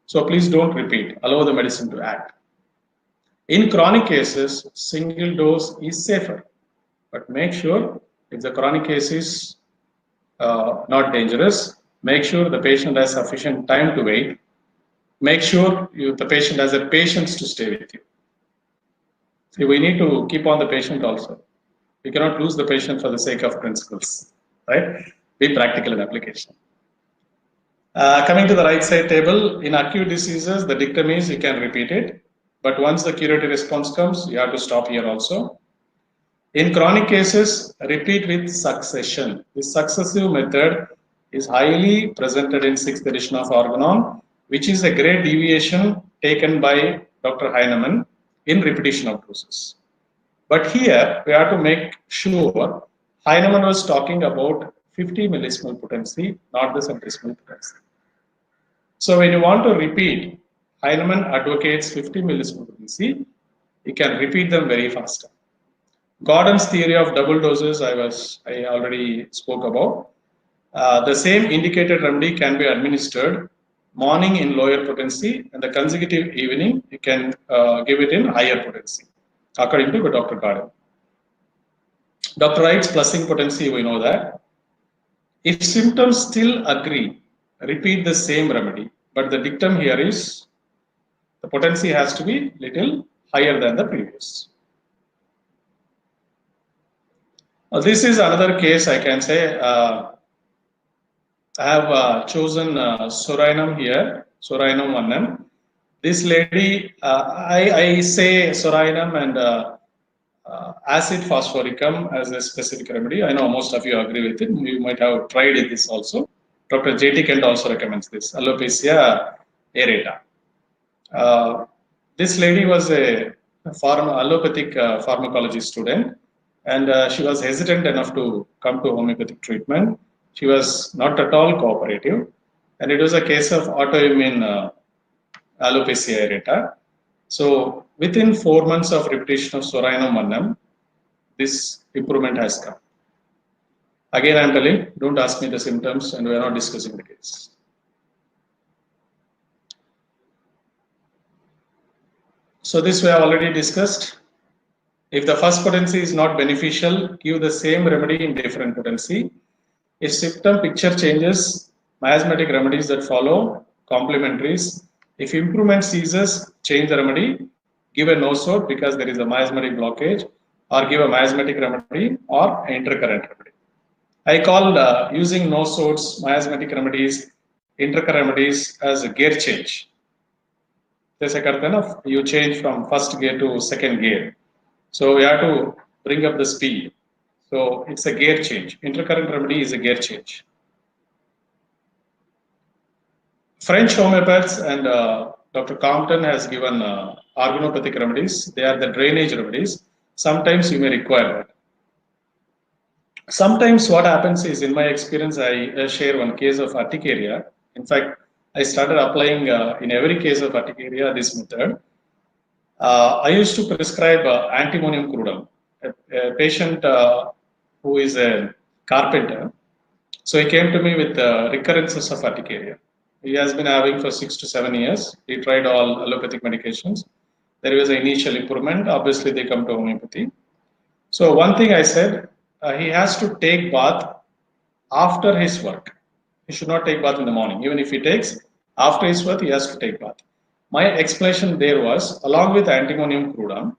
So please don't repeat. Allow the medicine to act. In chronic cases, single dose is safer. But make sure if the chronic case is not dangerous. Make sure the patient has sufficient time to wait. Make sure the patient has the patience to stay with you. See, we need to keep on the patient also. We cannot lose the patient for the sake of principles, right? Be practical in application. Coming to the right side table, in acute diseases, the dictum is you can repeat it, but once the curative response comes, you have to stop here also. In chronic cases, repeat with succession. This successive method is highly presented in 6th edition of Organon, which is a great deviation taken by Dr. Heinemann in repetition of doses. But here, we have to make sure Heinemann was talking about 50 millismol potency, not the centesimal potency. So when you want to repeat, Heinemann advocates 50 millismol potency. You can repeat them very fast. Gordon's theory of double doses, I already spoke about. The same indicated remedy can be administered morning in lower potency, and the consecutive evening you can give it in higher potency, according to Dr. Gordon. Dr. Wright's plusing potency, we know that. If symptoms still agree, repeat the same remedy, but the dictum here is the potency has to be little higher than the previous. This is another case I can say. I have chosen Sorainum here, Sorainum 1M. This lady, I say Sorainum and acid phosphoricum as a specific remedy. I know most of you agree with it. You might have tried this also. Dr. J.T. Kent also recommends this, Alopecia areata. This lady was a allopathic pharmacology student, and she was hesitant enough to come to homeopathic treatment. She was not at all cooperative, and it was a case of autoimmune alopecia areata. So within 4 months of repetition of Sorainum 1M, this improvement has come. Again, I am telling, don't ask me the symptoms, and we are not discussing the case. So this we have already discussed. If the first potency is not beneficial, give the same remedy in different potency. If symptom picture changes, miasmatic remedies that follow, complementaries. If improvement ceases, change the remedy, give a no-sort because there is a miasmatic blockage, or give a miasmatic remedy or intercurrent remedy. I call using no-sorts, miasmatic remedies, intercurrent remedies as a gear change. You change from first gear to second gear. So we have to bring up the speed. So it's a gear change. Intercurrent remedy is a gear change. French homeopaths and Dr. Compton has given organopathic remedies. They are the drainage remedies. Sometimes you may require that. Sometimes what happens is, in my experience, I share one case of urticaria. In fact, I started applying in every case of urticaria this method. I used to prescribe antimonium crudum. A patient who is a carpenter. So he came to me with recurrences of urticaria. He has been having for 6 to 7 years. He tried all allopathic medications. There was an initial improvement. Obviously, they come to homeopathy. So one thing I said, he has to take bath after his work. He should not take bath in the morning. Even if he takes after his work, he has to take bath. My explanation there was, along with antimonium crudum,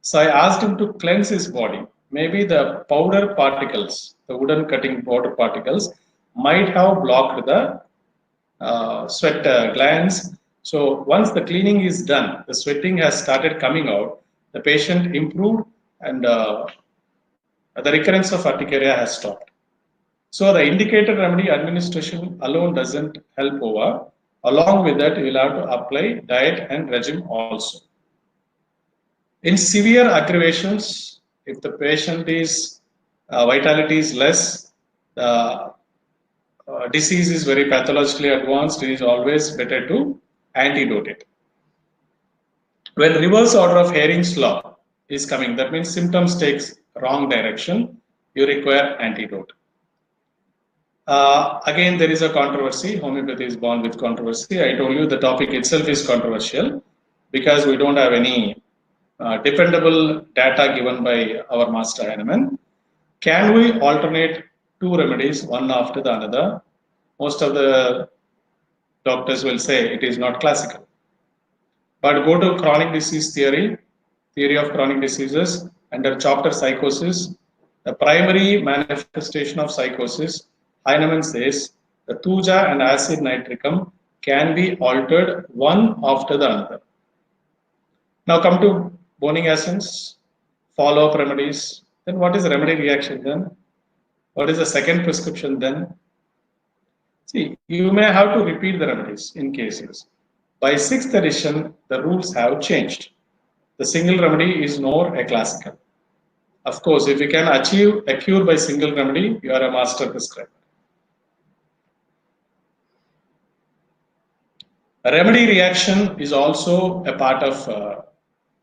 so I asked him to cleanse his body. Maybe the powder particles, the wooden cutting powder particles, might have blocked the sweat glands. So once the cleaning is done, the sweating has started coming out, the patient improved, and the recurrence of urticaria has stopped. So the indicated remedy administration alone doesn't help over. Along with that, you will have to apply diet and regime also. In severe aggravations, if the patient is vitality is less, the disease is very pathologically advanced, it is always better to antidote it. When reverse order of Hering's law is coming, that means symptoms takes wrong direction, you require antidote. Again, there is a controversy. Homeopathy is born with controversy. I told you the topic itself is controversial because we don't have any dependable data given by our master Heinemann. Can we alternate two remedies, one after the another. Most of the doctors will say it is not classical. But go to chronic disease theory of chronic diseases, under chapter psychosis, the primary manifestation of psychosis, Heinemann says the thuja and acid nitricum can be altered one after the other. Now come to Boehning essence, follow-up remedies. Then what is the remedy reaction then? What is the second prescription then? See, you may have to repeat the remedies in cases. By 6th edition, the rules have changed. The single remedy is no more a classical. Of course, if you can achieve a cure by single remedy, you are a master prescriber. A remedy reaction is also a part of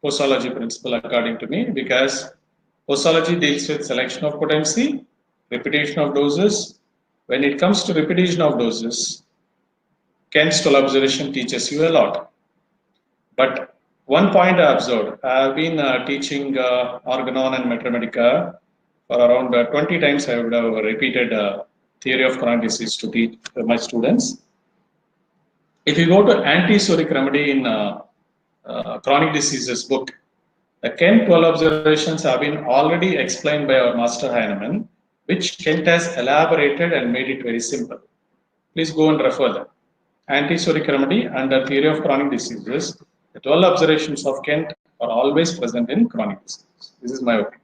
posology principle, according to me, because posology deals with selection of potency, repetition of doses. When it comes to repetition of doses, Kent's 12 observation teaches you a lot. But one point I observed, I have been teaching Organon and Metromedica for around 20 times. I would have repeated theory of chronic disease to my students. If you go to anti-psoric remedy in chronic diseases book, the Kent 12 observations have been already explained by our master Heinemann, which Kent has elaborated and made it very simple. Please go and refer them. Anti-psoric remedy under theory of chronic diseases, the 12 observations of Kent are always present in chronic diseases. This is my opinion.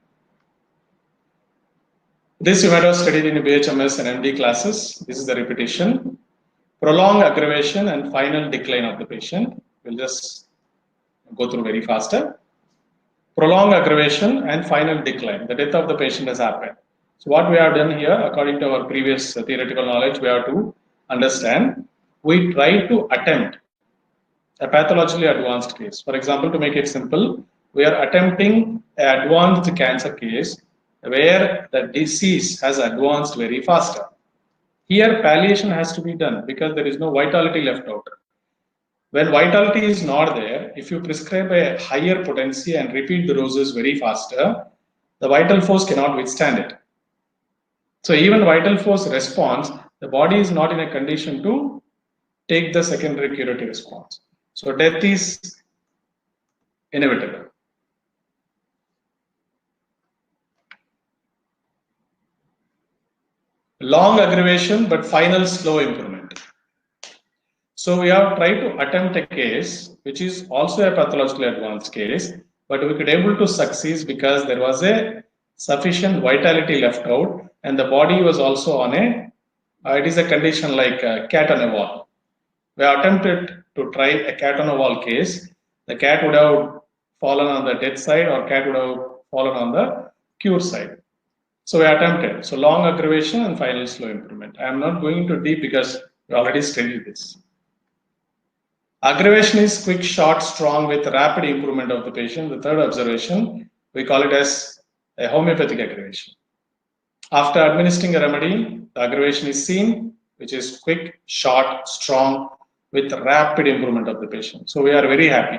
This you might have studied in BHMS and MD classes. This is the repetition. Prolonged aggravation and final decline of the patient. We'll just go through very faster. Prolonged aggravation and final decline. The death of the patient has happened. So what we have done here, according to our previous theoretical knowledge, we have to understand. We try to attempt a pathologically advanced case. For example, to make it simple, we are attempting an advanced cancer case where the disease has advanced very faster. Here, palliation has to be done because there is no vitality left out. When vitality is not there, if you prescribe a higher potency and repeat the doses very faster, the vital force cannot withstand it. So even vital force response, the body is not in a condition to take the secondary curative response. So death is inevitable. Long aggravation, but final slow improvement. So we have tried to attempt a case which is also a pathologically advanced case, but we could able to succeed because there was a sufficient vitality left out, and the body was also on it is a condition like a cat on a wall. We attempted to try a cat on a wall case. The cat would have fallen on the death side, or cat would have fallen on the cure side. So we attempted. So long aggravation and final slow improvement. I am not going into deep because we already studied this. Aggravation is quick, short, strong with rapid improvement of the patient. The third observation, we call it as a homeopathic aggravation. After administering a remedy, the aggravation is seen, which is quick, short, strong with rapid improvement of the patient. So we are very happy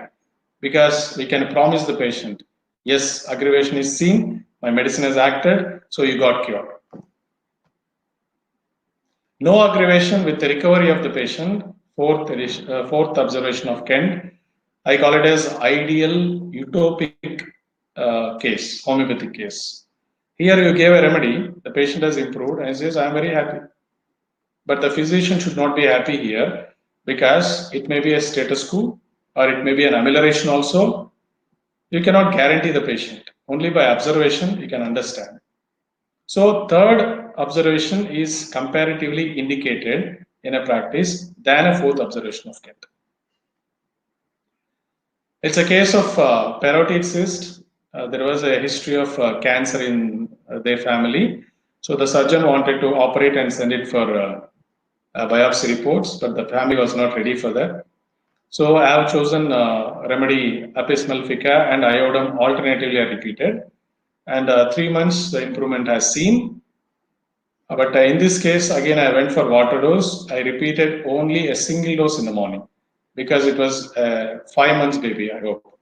because we can promise the patient, yes, aggravation is seen, my medicine has acted, so you got cured. No aggravation with the recovery of the patient, fourth observation of Kent. I call it as ideal utopic case, homeopathic case. Here you gave a remedy, the patient has improved and says, I am very happy. But the physician should not be happy here because it may be a status quo or it may be an amelioration also. You cannot guarantee the patient. Only by observation you can understand. So third observation is comparatively indicated in a practice than a fourth observation of Kent. It's a case of parotid cyst. There was a history of cancer in their family. So the surgeon wanted to operate and send it for biopsy reports, but the family was not ready for that. So I have chosen remedy apis mellifica and iodine alternatively repeated. And 3 months the improvement has seen. But in this case, again, I went for water dose. I repeated only a single dose in the morning because it was a 5 months baby, I hope.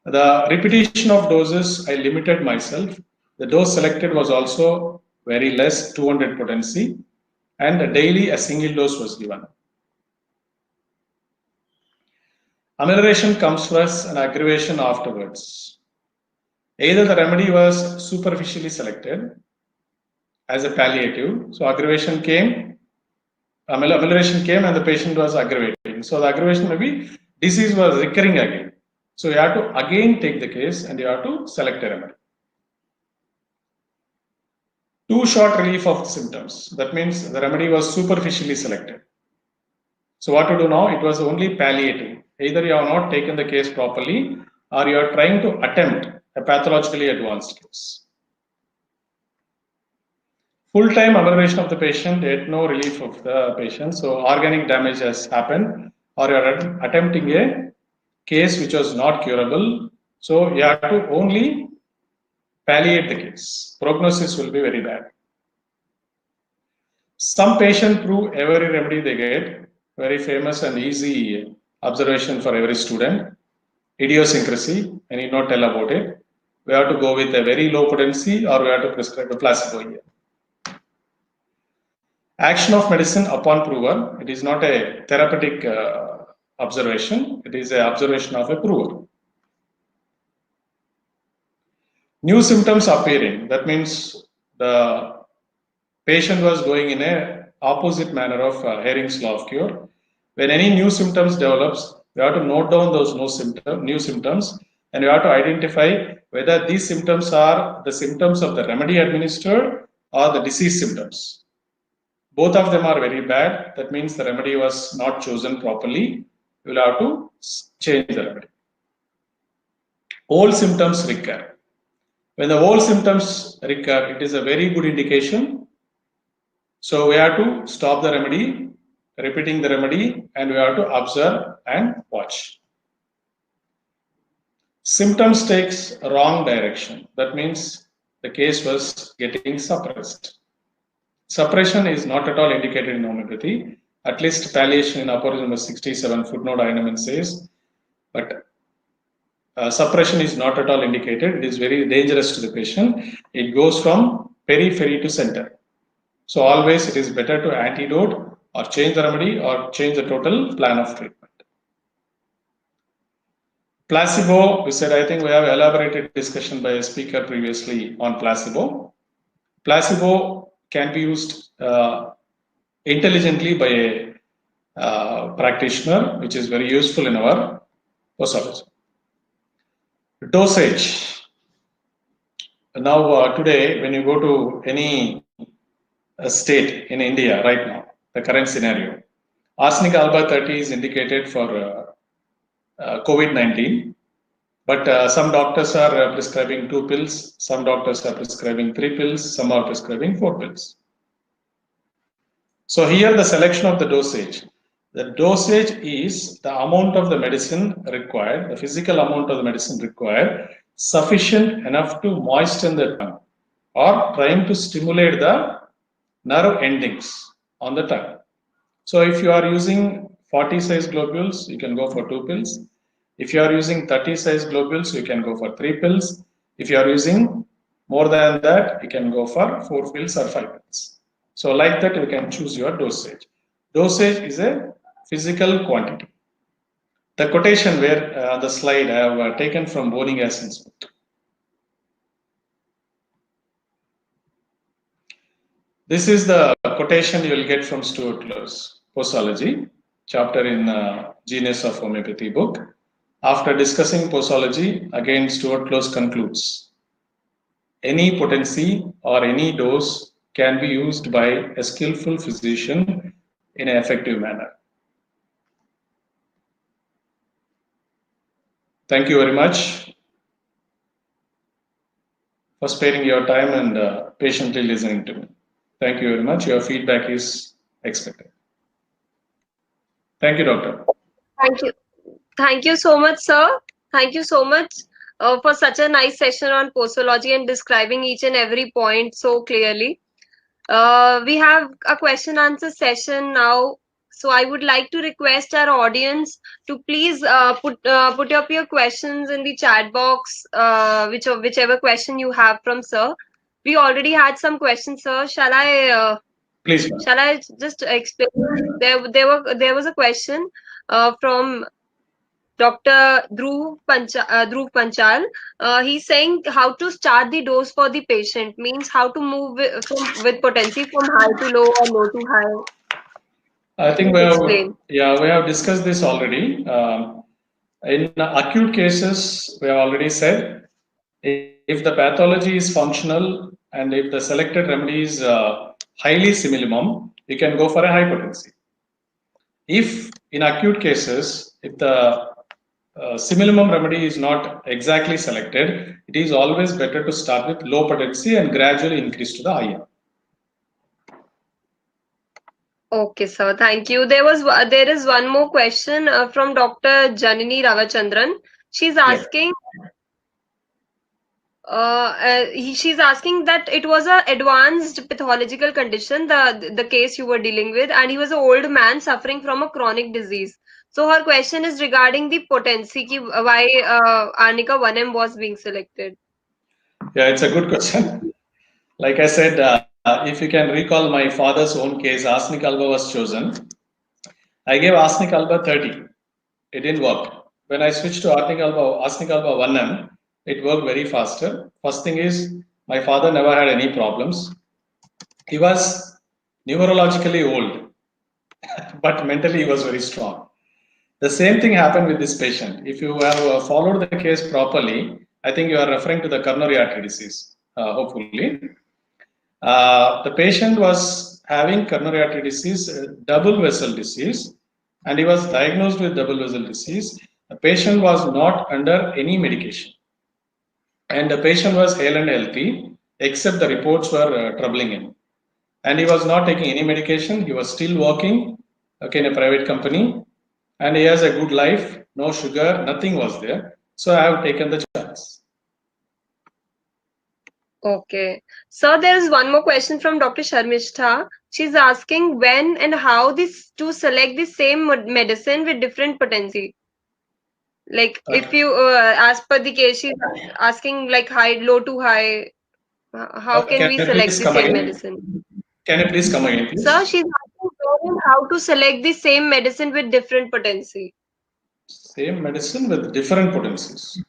The repetition of doses, I limited myself. The dose selected was also very less 200 potency, and daily a single dose was given. Amelioration comes first and aggravation afterwards. Either the remedy was superficially selected as a palliative, so aggravation came, amelioration came and the patient was aggravating. So the aggravation may be disease was recurring again. So you have to again take the case and you have to select a remedy. Too short relief of symptoms. That means the remedy was superficially selected. So what to do now? It was only palliative. Either you have not taken the case properly or you are trying to attempt a pathologically advanced case. Full-time amelioration of the patient, yet no relief of the patient. So organic damage has happened, or you are attempting a case which was not curable. So you have to only palliate the case. Prognosis will be very bad. Some patient prove every remedy they get. Very famous and easy observation for every student. Idiosyncrasy, I need not tell about it. We have to go with a very low potency or we have to prescribe a placebo here. Action of medicine upon prover. It is not a therapeutic observation. It is an observation of a prover. New symptoms appearing. That means the patient was going in a opposite manner of Hering's law of cure. When any new symptoms develops, you have to note down those new symptoms and you have to identify whether these symptoms are the symptoms of the remedy administered or the disease symptoms. Both of them are very bad. That means the remedy was not chosen properly. You will have to change the remedy. Old symptoms recur. When the old symptoms recur, it is a very good indication. So we have to stop the remedy, repeating the remedy, and we have to observe and watch. Symptoms takes wrong direction. That means the case was getting suppressed. Suppression is not at all indicated in homeopathy. At least palliation in aphorism number 67 footnote I says, but suppression is not at all indicated. It is very dangerous to the patient. It goes from periphery to center. So always it is better to antidote or change the remedy or change the total plan of treatment. Placebo, we said, I think we have elaborated discussion by a speaker previously on placebo. Placebo can be used intelligently by a practitioner, which is very useful in our posology. Dosage. Now, today, when you go to any state in India right now, the current scenario, arsenic alba 30 is indicated for COVID-19, but some doctors are prescribing 2 pills, some doctors are prescribing 3 pills, some are prescribing 4 pills. So here the selection of the dosage. The dosage is the amount of the medicine required, the physical amount of the medicine required, sufficient enough to moisten the tongue or trying to stimulate the nerve endings on the tongue. So if you are using 40 size globules, you can go for 2 pills. If you are using 30 size globules, you can go for 3 pills. If you are using more than that, you can go for 4 pills or 5 pills. So like that, you can choose your dosage. Dosage is a physical quantity. The quotation where on the slide I have taken from Boningassen's book. This is the quotation you will get from Stuart Close, Posology, chapter in Genius of Homeopathy book. After discussing posology, again Stuart Close concludes, any potency or any dose can be used by a skillful physician in an effective manner. Thank you very much for sparing your time and patiently listening to me. Thank you very much. Your feedback is expected. Thank you, Doctor. Thank you. Thank you so much, sir. Thank you so much for such a nice session on posology and describing each and every point so clearly. We have a question answer session now. So I would like to request our audience to please put up your questions in the chat box, whichever question you have from sir. we already had some questions, sir. Shall I? Please, ma'am. Shall I just explain? There was a question from Dr. Dhruv Panchal. He's saying how to start the dose for the patient, means how to move with potency from high to low or low to high. I think Please explain. we have discussed this already. In acute cases, we have already said if the pathology is functional and if the selected remedy is highly similimum, you can go for a high potency. If in acute cases, if the similimum remedy is not exactly selected, it is always better to start with low potency and gradually increase to the higher. Okay, sir. Thank you. There is one more question from Dr. Janini Ravachandran. She's asking. She's asking that it was a advanced pathological condition, the case you were dealing with, and he was an old man suffering from a chronic disease. So her question is regarding the potency, why Arnica 1M was being selected. Yeah, it's a good question. Like I said, if you can recall my father's own case, arsenic alba was chosen. I gave arsenic alba 30. It didn't work. When I switched to arsenic alba 1M, it worked very faster. First thing is, my father never had any problems. He was neurologically old, but mentally he was very strong. The same thing happened with this patient. If you have followed the case properly, I think you are referring to the coronary artery disease, hopefully. The patient was having coronary artery disease, double vessel disease, and he was diagnosed with double vessel disease. The patient was not under any medication. And the patient was hale and healthy, except the reports were troubling him. And he was not taking any medication. He was still working in a private company. And he has a good life, no sugar, nothing was there. So I have taken the chance. Okay. So there is one more question from Dr. Sharmishta. She's asking when and how to select the same medicine with different potency. Like if you, as per the case, she's asking like low to high. How can we select the same medicine? Can you please come again, please? Sir, she's asking when and how to select the same medicine with different potency. Same medicine with different potencies.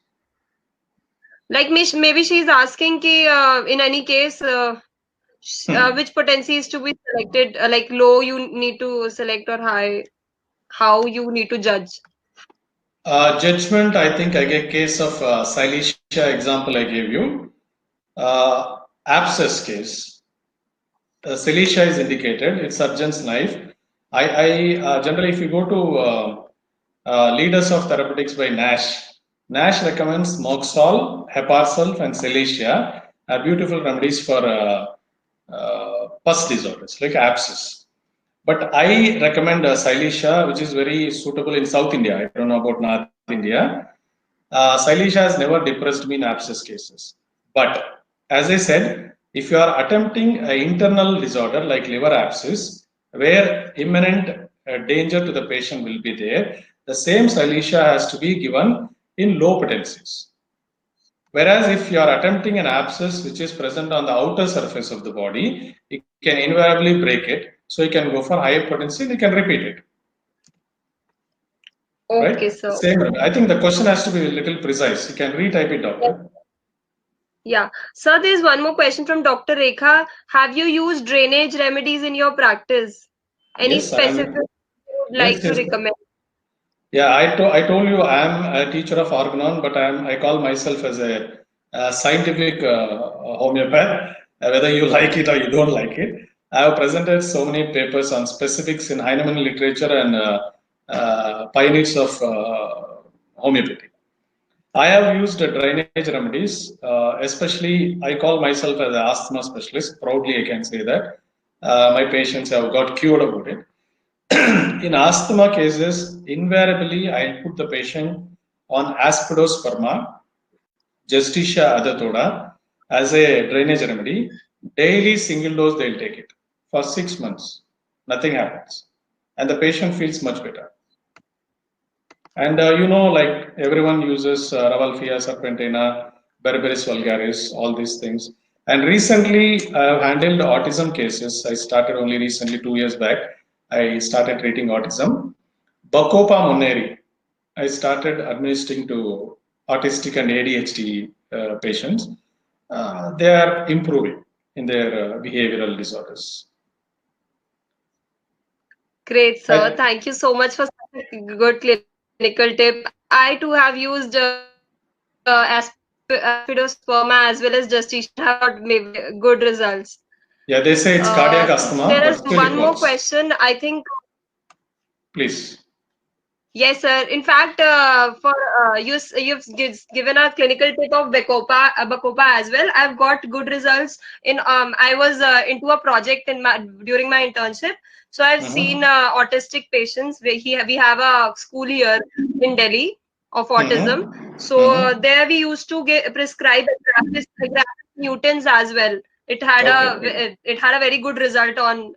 Like maybe she's asking ki, in any case, which potency is to be selected, like low you need to select or high, how you need to judge. Judgment, I think I gave case of Silesia example I gave you. Abscess case. Silesia is indicated, it's surgeon's knife. I generally, if you go to leaders of therapeutics by Nash recommends Moxol, Heparsulf, and Silesia are beautiful remedies for pus disorders like abscess. But I recommend Silesia, which is very suitable in South India. I don't know about North India. Silesia has never depressed me in abscess cases. But as I said, if you are attempting an internal disorder like liver abscess, where imminent danger to the patient will be there, the same Silesia has to be given in low potencies. Whereas if you are attempting an abscess which is present on the outer surface of the body, it can invariably break it. So you can go for higher potency, you can repeat it. Okay, right? so Same. I think the question has to be a little precise. You can retype it, doctor. Yeah. So there's one more question from Dr. Rekha. Have you used drainage remedies in your practice? Any specific you would like to recommend? Yeah, I told you I am a teacher of Organon, but I call myself as a scientific homeopath. Whether you like it or you don't like it, I have presented so many papers on specifics in Heinemann literature and pioneers of homeopathy. I have used drainage remedies, especially I call myself as an asthma specialist. Proudly, I can say that my patients have got cured about it. In asthma cases, invariably I put the patient on Aspidospirma, Justitia adatoda as a drainage remedy. Daily single dose they'll take it for 6 months. Nothing happens, and the patient feels much better. And like everyone uses Rauwolfia serpentina, Berberis vulgaris, all these things. And recently, I have handled autism cases. I started only recently, 2 years back. I started treating autism. Bacopa Moneri, I started administering to autistic and ADHD patients. They are improving in their behavioral disorders. Great, sir. Thank you so much for such a good clinical tip. I too have used Aspidosperma as well as Gestation, have got good results. Yeah, they say it's cardiac asthma, There but is still it one more works. question. I think. Please. Yes, sir. In fact, you've given a clinical tip of Bacopa as well. I've got good results in. I was into a project during my internship, so I've seen autistic patients. We have a school here in Delhi of autism. So there we used to prescribe Agrafis Newtons as well. It had a very good result on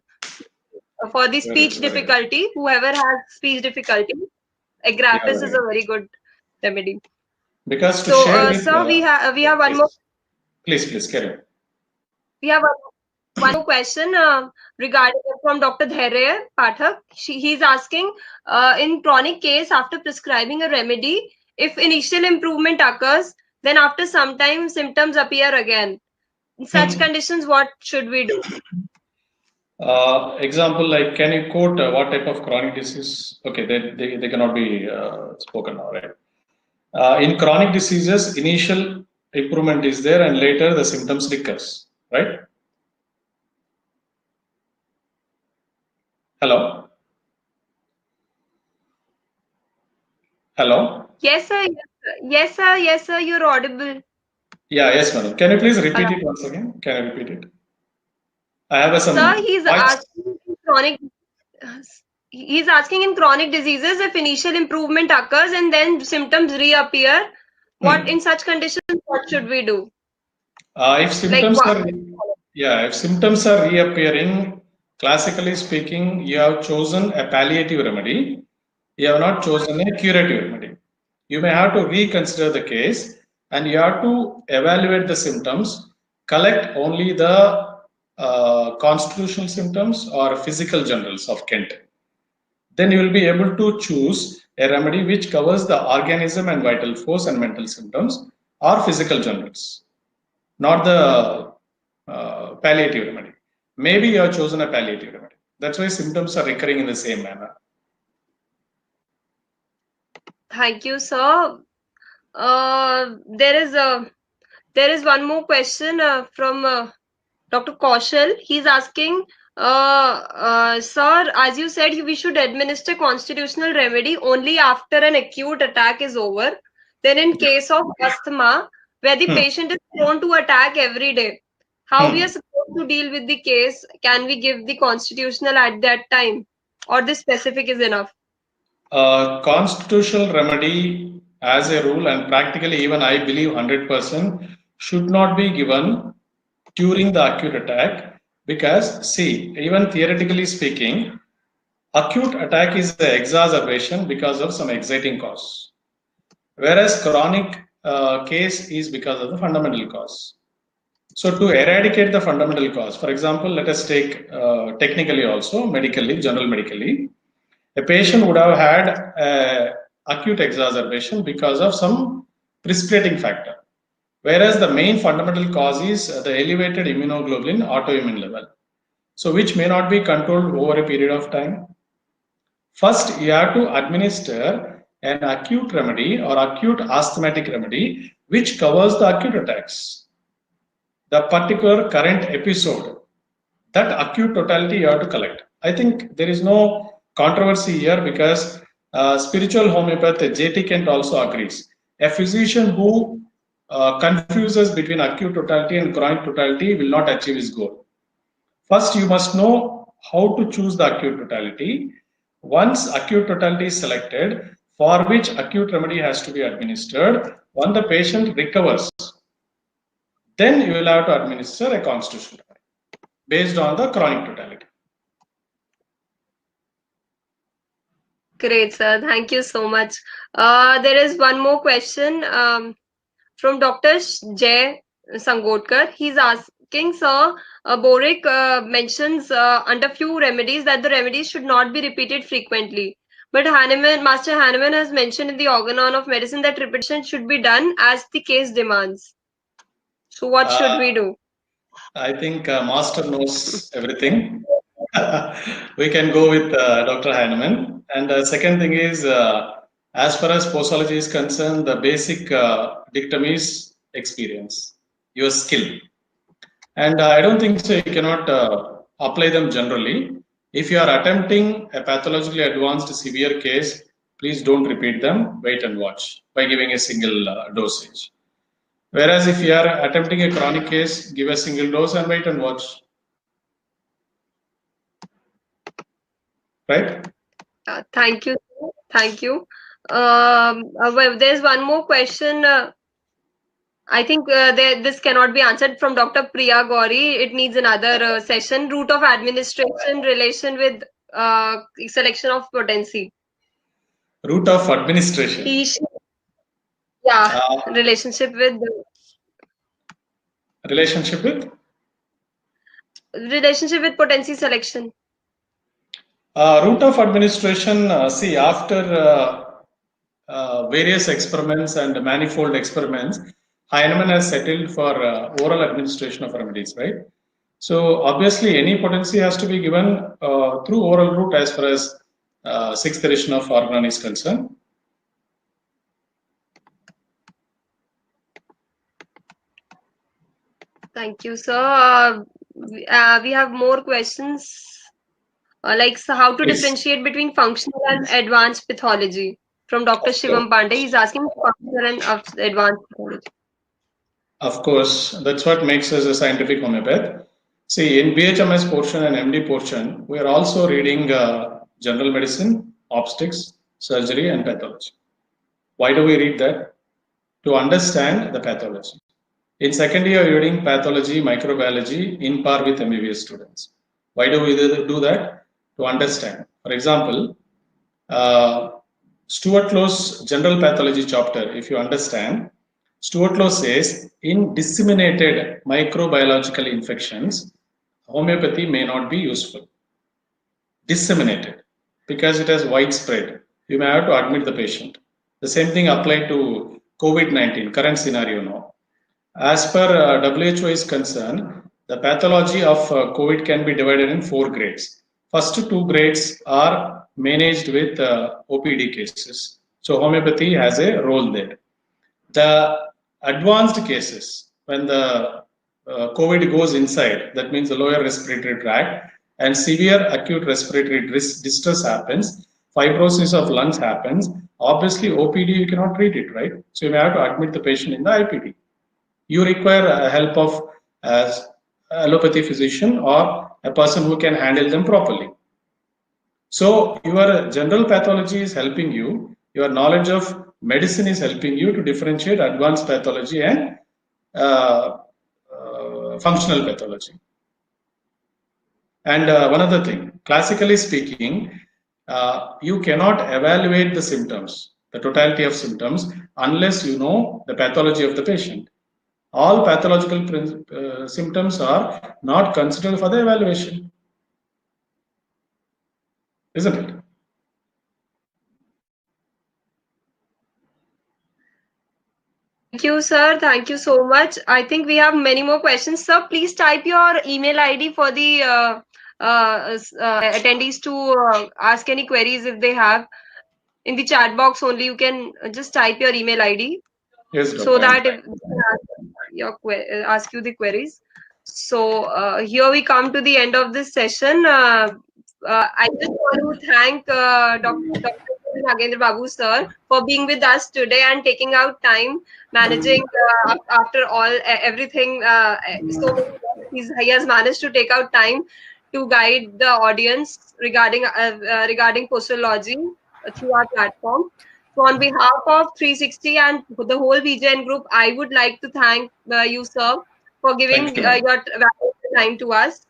for the speech difficulty. Whoever has speech difficulty, Agrafis is a very good remedy. Because to share with sir, we have one more. Please carry on. We have one more question regarding from Dr. Dhairya Pathak. He's asking, in chronic case, after prescribing a remedy, if initial improvement occurs, then after some time symptoms appear again. In such conditions, what should we do? Example, like, can you quote what type of chronic disease? Okay, they cannot be spoken now, right? In chronic diseases, initial improvement is there and later the symptoms recurs, right? Hello? Hello? Yes, sir. Yes, sir. Yes, sir. You're audible. Yeah, yes, madam. Can you please repeat it once again? Can I repeat it? I have some. Sir, he's asking in chronic diseases if initial improvement occurs and then symptoms reappear. What in such conditions? What should we do? If symptoms if symptoms are reappearing, classically speaking, you have chosen a palliative remedy. You have not chosen a curative remedy. You may have to reconsider the case and you have to evaluate the symptoms, collect only the constitutional symptoms or physical generals of Kent. Then you will be able to choose a remedy which covers the organism and vital force and mental symptoms or physical generals, not the palliative remedy. Maybe you have chosen a palliative remedy. That's why symptoms are recurring in the same manner. Thank you, sir. There is one more question from Dr. Kaushal. He's asking, sir, as you said, we should administer constitutional remedy only after an acute attack is over. Then in case of asthma, where the patient is prone to attack every day, how we are supposed to deal with the case? Can we give the constitutional at that time, or the specific is enough? Constitutional remedy as a rule, and practically even I believe 100%, should not be given during the acute attack, because see, even theoretically speaking, acute attack is the exacerbation because of some exciting cause, whereas chronic case is because of the fundamental cause. So to eradicate the fundamental cause, for example, let us take technically also, medically, general medically, a patient would have had acute exacerbation because of some precipitating factor, whereas the main fundamental cause is the elevated immunoglobulin autoimmune level, so which may not be controlled over a period of time. First, you have to administer an acute remedy or acute asthmatic remedy which covers the acute attacks, the particular current episode. That acute totality you have to collect. I think there is no controversy here, because spiritual homeopath J.T. Kent also agrees. A physician who confuses between acute totality and chronic totality will not achieve his goal. First, you must know how to choose the acute totality. Once acute totality is selected, for which acute remedy has to be administered, when the patient recovers, then you will have to administer a constitutional remedy based on the chronic totality. Great, sir. Thank you so much. There is one more question from Dr. Jay Sangotkar. He's asked, asking, sir, Boric mentions under few remedies that the remedies should not be repeated frequently. But Hahnemann, Master Hahnemann has mentioned in the Organon of Medicine that repetition should be done as the case demands. So what should we do? I think Master knows everything. We can go with Dr. Heinemann. And second thing is, as far as posology is concerned, the basic dictum is experience, your skill. And I don't think so you cannot apply them generally. If you are attempting a pathologically advanced severe case, please don't repeat them, wait and watch by giving a single dosage. Whereas if you are attempting a chronic case, give a single dose and wait and watch. Right? Thank you. Thank you. Well, there's one more question. I think this cannot be answered from Dr. Priya Gauri. It needs another session. Route of administration, relation with selection of potency. Route of administration. Yeah, relationship with potency selection. Route of administration, see, after various experiments and manifold experiments, Heinemann has settled for oral administration of remedies, right? So obviously any potency has to be given through oral route as far as 6th edition of Organon is concerned. Thank you, sir. We have more questions. So how to differentiate between functional and advanced pathology from Dr. Shivam Pandey. He's asking functional and advanced pathology. Of course, that's what makes us a scientific homeopath. See, in BHMS portion and MD portion, we are also reading general medicine, obstetrics, surgery, and pathology. Why do we read that? To understand the pathology. In second year, you're reading pathology, microbiology in par with MBBS students. Why do we do that? To understand. For example, Stuart Low's general pathology chapter, if you understand, Stuart Low says in disseminated microbiological infections, homeopathy may not be useful. Disseminated, because it has widespread. You may have to admit the patient. The same thing applied to COVID-19, current scenario now. As per WHO is concerned, the pathology of COVID can be divided in 4 grades. First 2 grades are managed with OPD cases. So homeopathy has a role there. The advanced cases, when the COVID goes inside, that means the lower respiratory tract, and severe acute respiratory distress happens, fibrosis of lungs happens, obviously OPD you cannot treat it, right? So you may have to admit the patient in the IPD. You require help of allopathy physician or a person who can handle them properly. So your general pathology is helping you, your knowledge of medicine is helping you to differentiate advanced pathology and functional pathology. And one other thing, classically speaking, you cannot evaluate the symptoms, the totality of symptoms, unless you know the pathology of the patient. All pathological symptoms are not considered for the evaluation, isn't it? Thank you, sir. Thank you so much. I think we have many more questions. Sir, please type your email ID for the attendees to ask any queries if they have. In the chat box only, you can just type your email ID. Yes, so that if ask you the queries. So here we come to the end of this session. I just want to thank Dr. Nagendra Babu sir for being with us today and taking out time managing after all everything. So he has managed to take out time to guide the audience regarding posology through our platform. So on behalf of 360 and the whole BJN group, I would like to thank you, sir, for giving your valuable time to us.